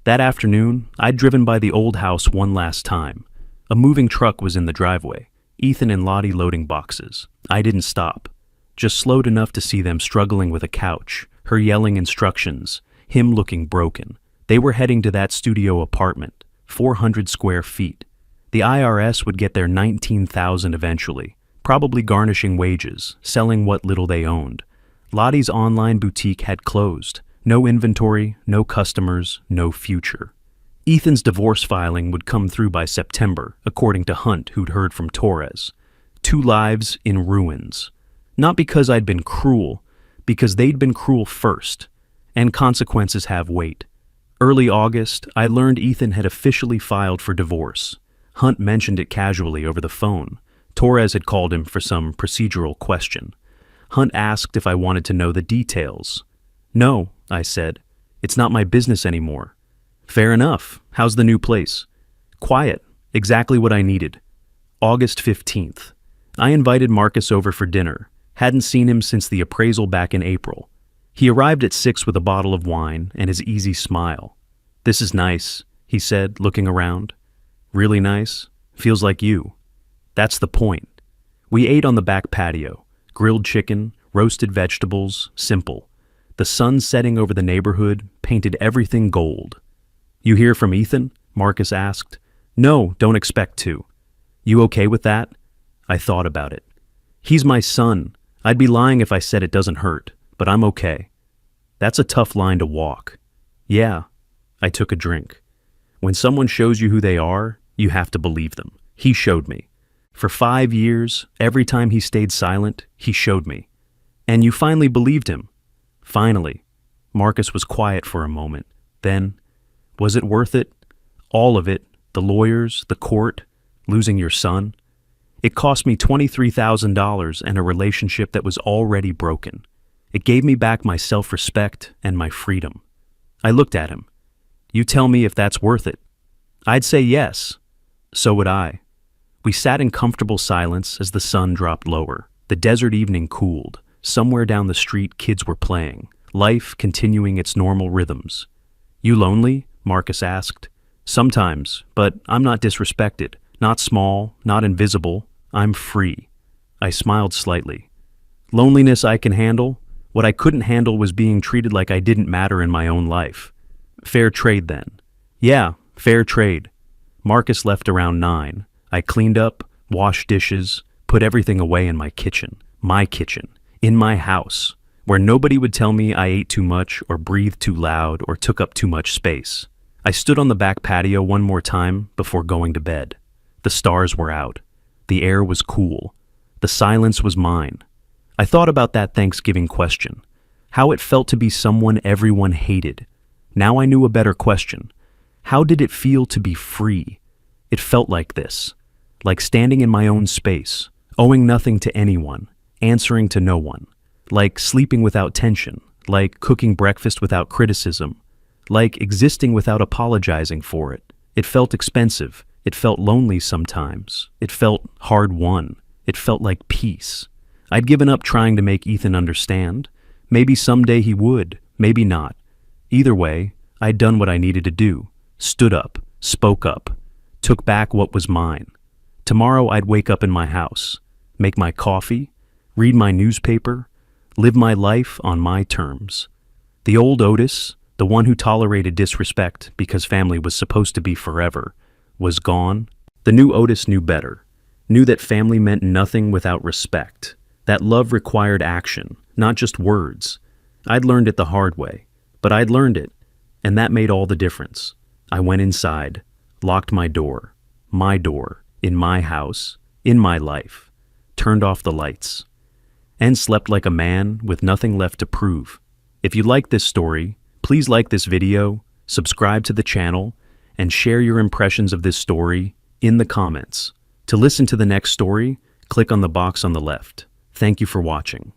That afternoon, I'd driven by the old house one last time. A moving truck was in the driveway, Ethan and Lottie loading boxes. I didn't stop, just slowed enough to see them struggling with a couch, her yelling instructions, him looking broken. They were heading to that studio apartment, 400 square feet. The IRS would get their $19,000 eventually, probably garnishing wages, selling what little they owned. Lottie's online boutique had closed. No inventory, no customers, no future. Ethan's divorce filing would come through by September, according to Hunt, who'd heard from Torres. 2 lives in ruins. Not because I'd been cruel, because they'd been cruel first. And consequences have weight. Early August, I learned Ethan had officially filed for divorce. Hunt mentioned it casually over the phone. Torres had called him for some procedural question. Hunt asked if I wanted to know the details. No, I said. It's not my business anymore. Fair enough. How's the new place? Quiet. Exactly what I needed. August 15th. I invited Marcus over for dinner. Hadn't seen him since the appraisal back in April. He arrived at 6 with a bottle of wine and his easy smile. This is nice, he said, looking around. Really nice? Feels like you. That's the point. We ate on the back patio. Grilled chicken, roasted vegetables, simple. The sun setting over the neighborhood painted everything gold. You hear from Ethan? Marcus asked. No, don't expect to. You okay with that? I thought about it. He's my son. I'd be lying if I said it doesn't hurt, but I'm okay. That's a tough line to walk. Yeah. I took a drink. When someone shows you who they are, you have to believe them. He showed me. For 5 years, every time he stayed silent, he showed me. And you finally believed him. Finally. Marcus was quiet for a moment. Then, was it worth it? All of it, the lawyers, the court, losing your son. It cost me $23,000 and a relationship that was already broken. It gave me back my self-respect and my freedom. I looked at him. You tell me if that's worth it. I'd say yes. So would I. We sat in comfortable silence as the sun dropped lower. The desert evening cooled. Somewhere down the street, kids were playing, life continuing its normal rhythms. You lonely? Marcus asked. Sometimes, but I'm not disrespected. Not small, not invisible. I'm free. I smiled slightly. Loneliness I can handle. What I couldn't handle was being treated like I didn't matter in my own life. Fair trade then. Yeah, fair trade. Marcus left around 9. I cleaned up, washed dishes, put everything away in my kitchen, in my house, where nobody would tell me I ate too much or breathed too loud or took up too much space. I stood on the back patio one more time before going to bed. The stars were out. The air was cool. The silence was mine. I thought about that Thanksgiving question, how it felt to be someone everyone hated. Now I knew a better question. How did it feel to be free? It felt like this, like standing in my own space, owing nothing to anyone, answering to no one, like sleeping without tension, like cooking breakfast without criticism, like existing without apologizing for it. It felt expensive. It felt lonely sometimes. It felt hard-won. It felt like peace. I'd given up trying to make Ethan understand. Maybe someday he would, maybe not. Either way, I'd done what I needed to do. Stood up, spoke up, took back what was mine. Tomorrow I'd wake up in my house, make my coffee, read my newspaper, live my life on my terms. The old Otis, the one who tolerated disrespect because family was supposed to be forever, was gone. The new Otis knew better, knew that family meant nothing without respect, that love required action, not just words. I'd learned it the hard way, but I'd learned it, and that made all the difference. I went inside, locked my door, in my house, in my life, turned off the lights, and slept like a man with nothing left to prove. If you like this story, please like this video, subscribe to the channel, and share your impressions of this story in the comments. To listen to the next story, click on the box on the left. Thank you for watching.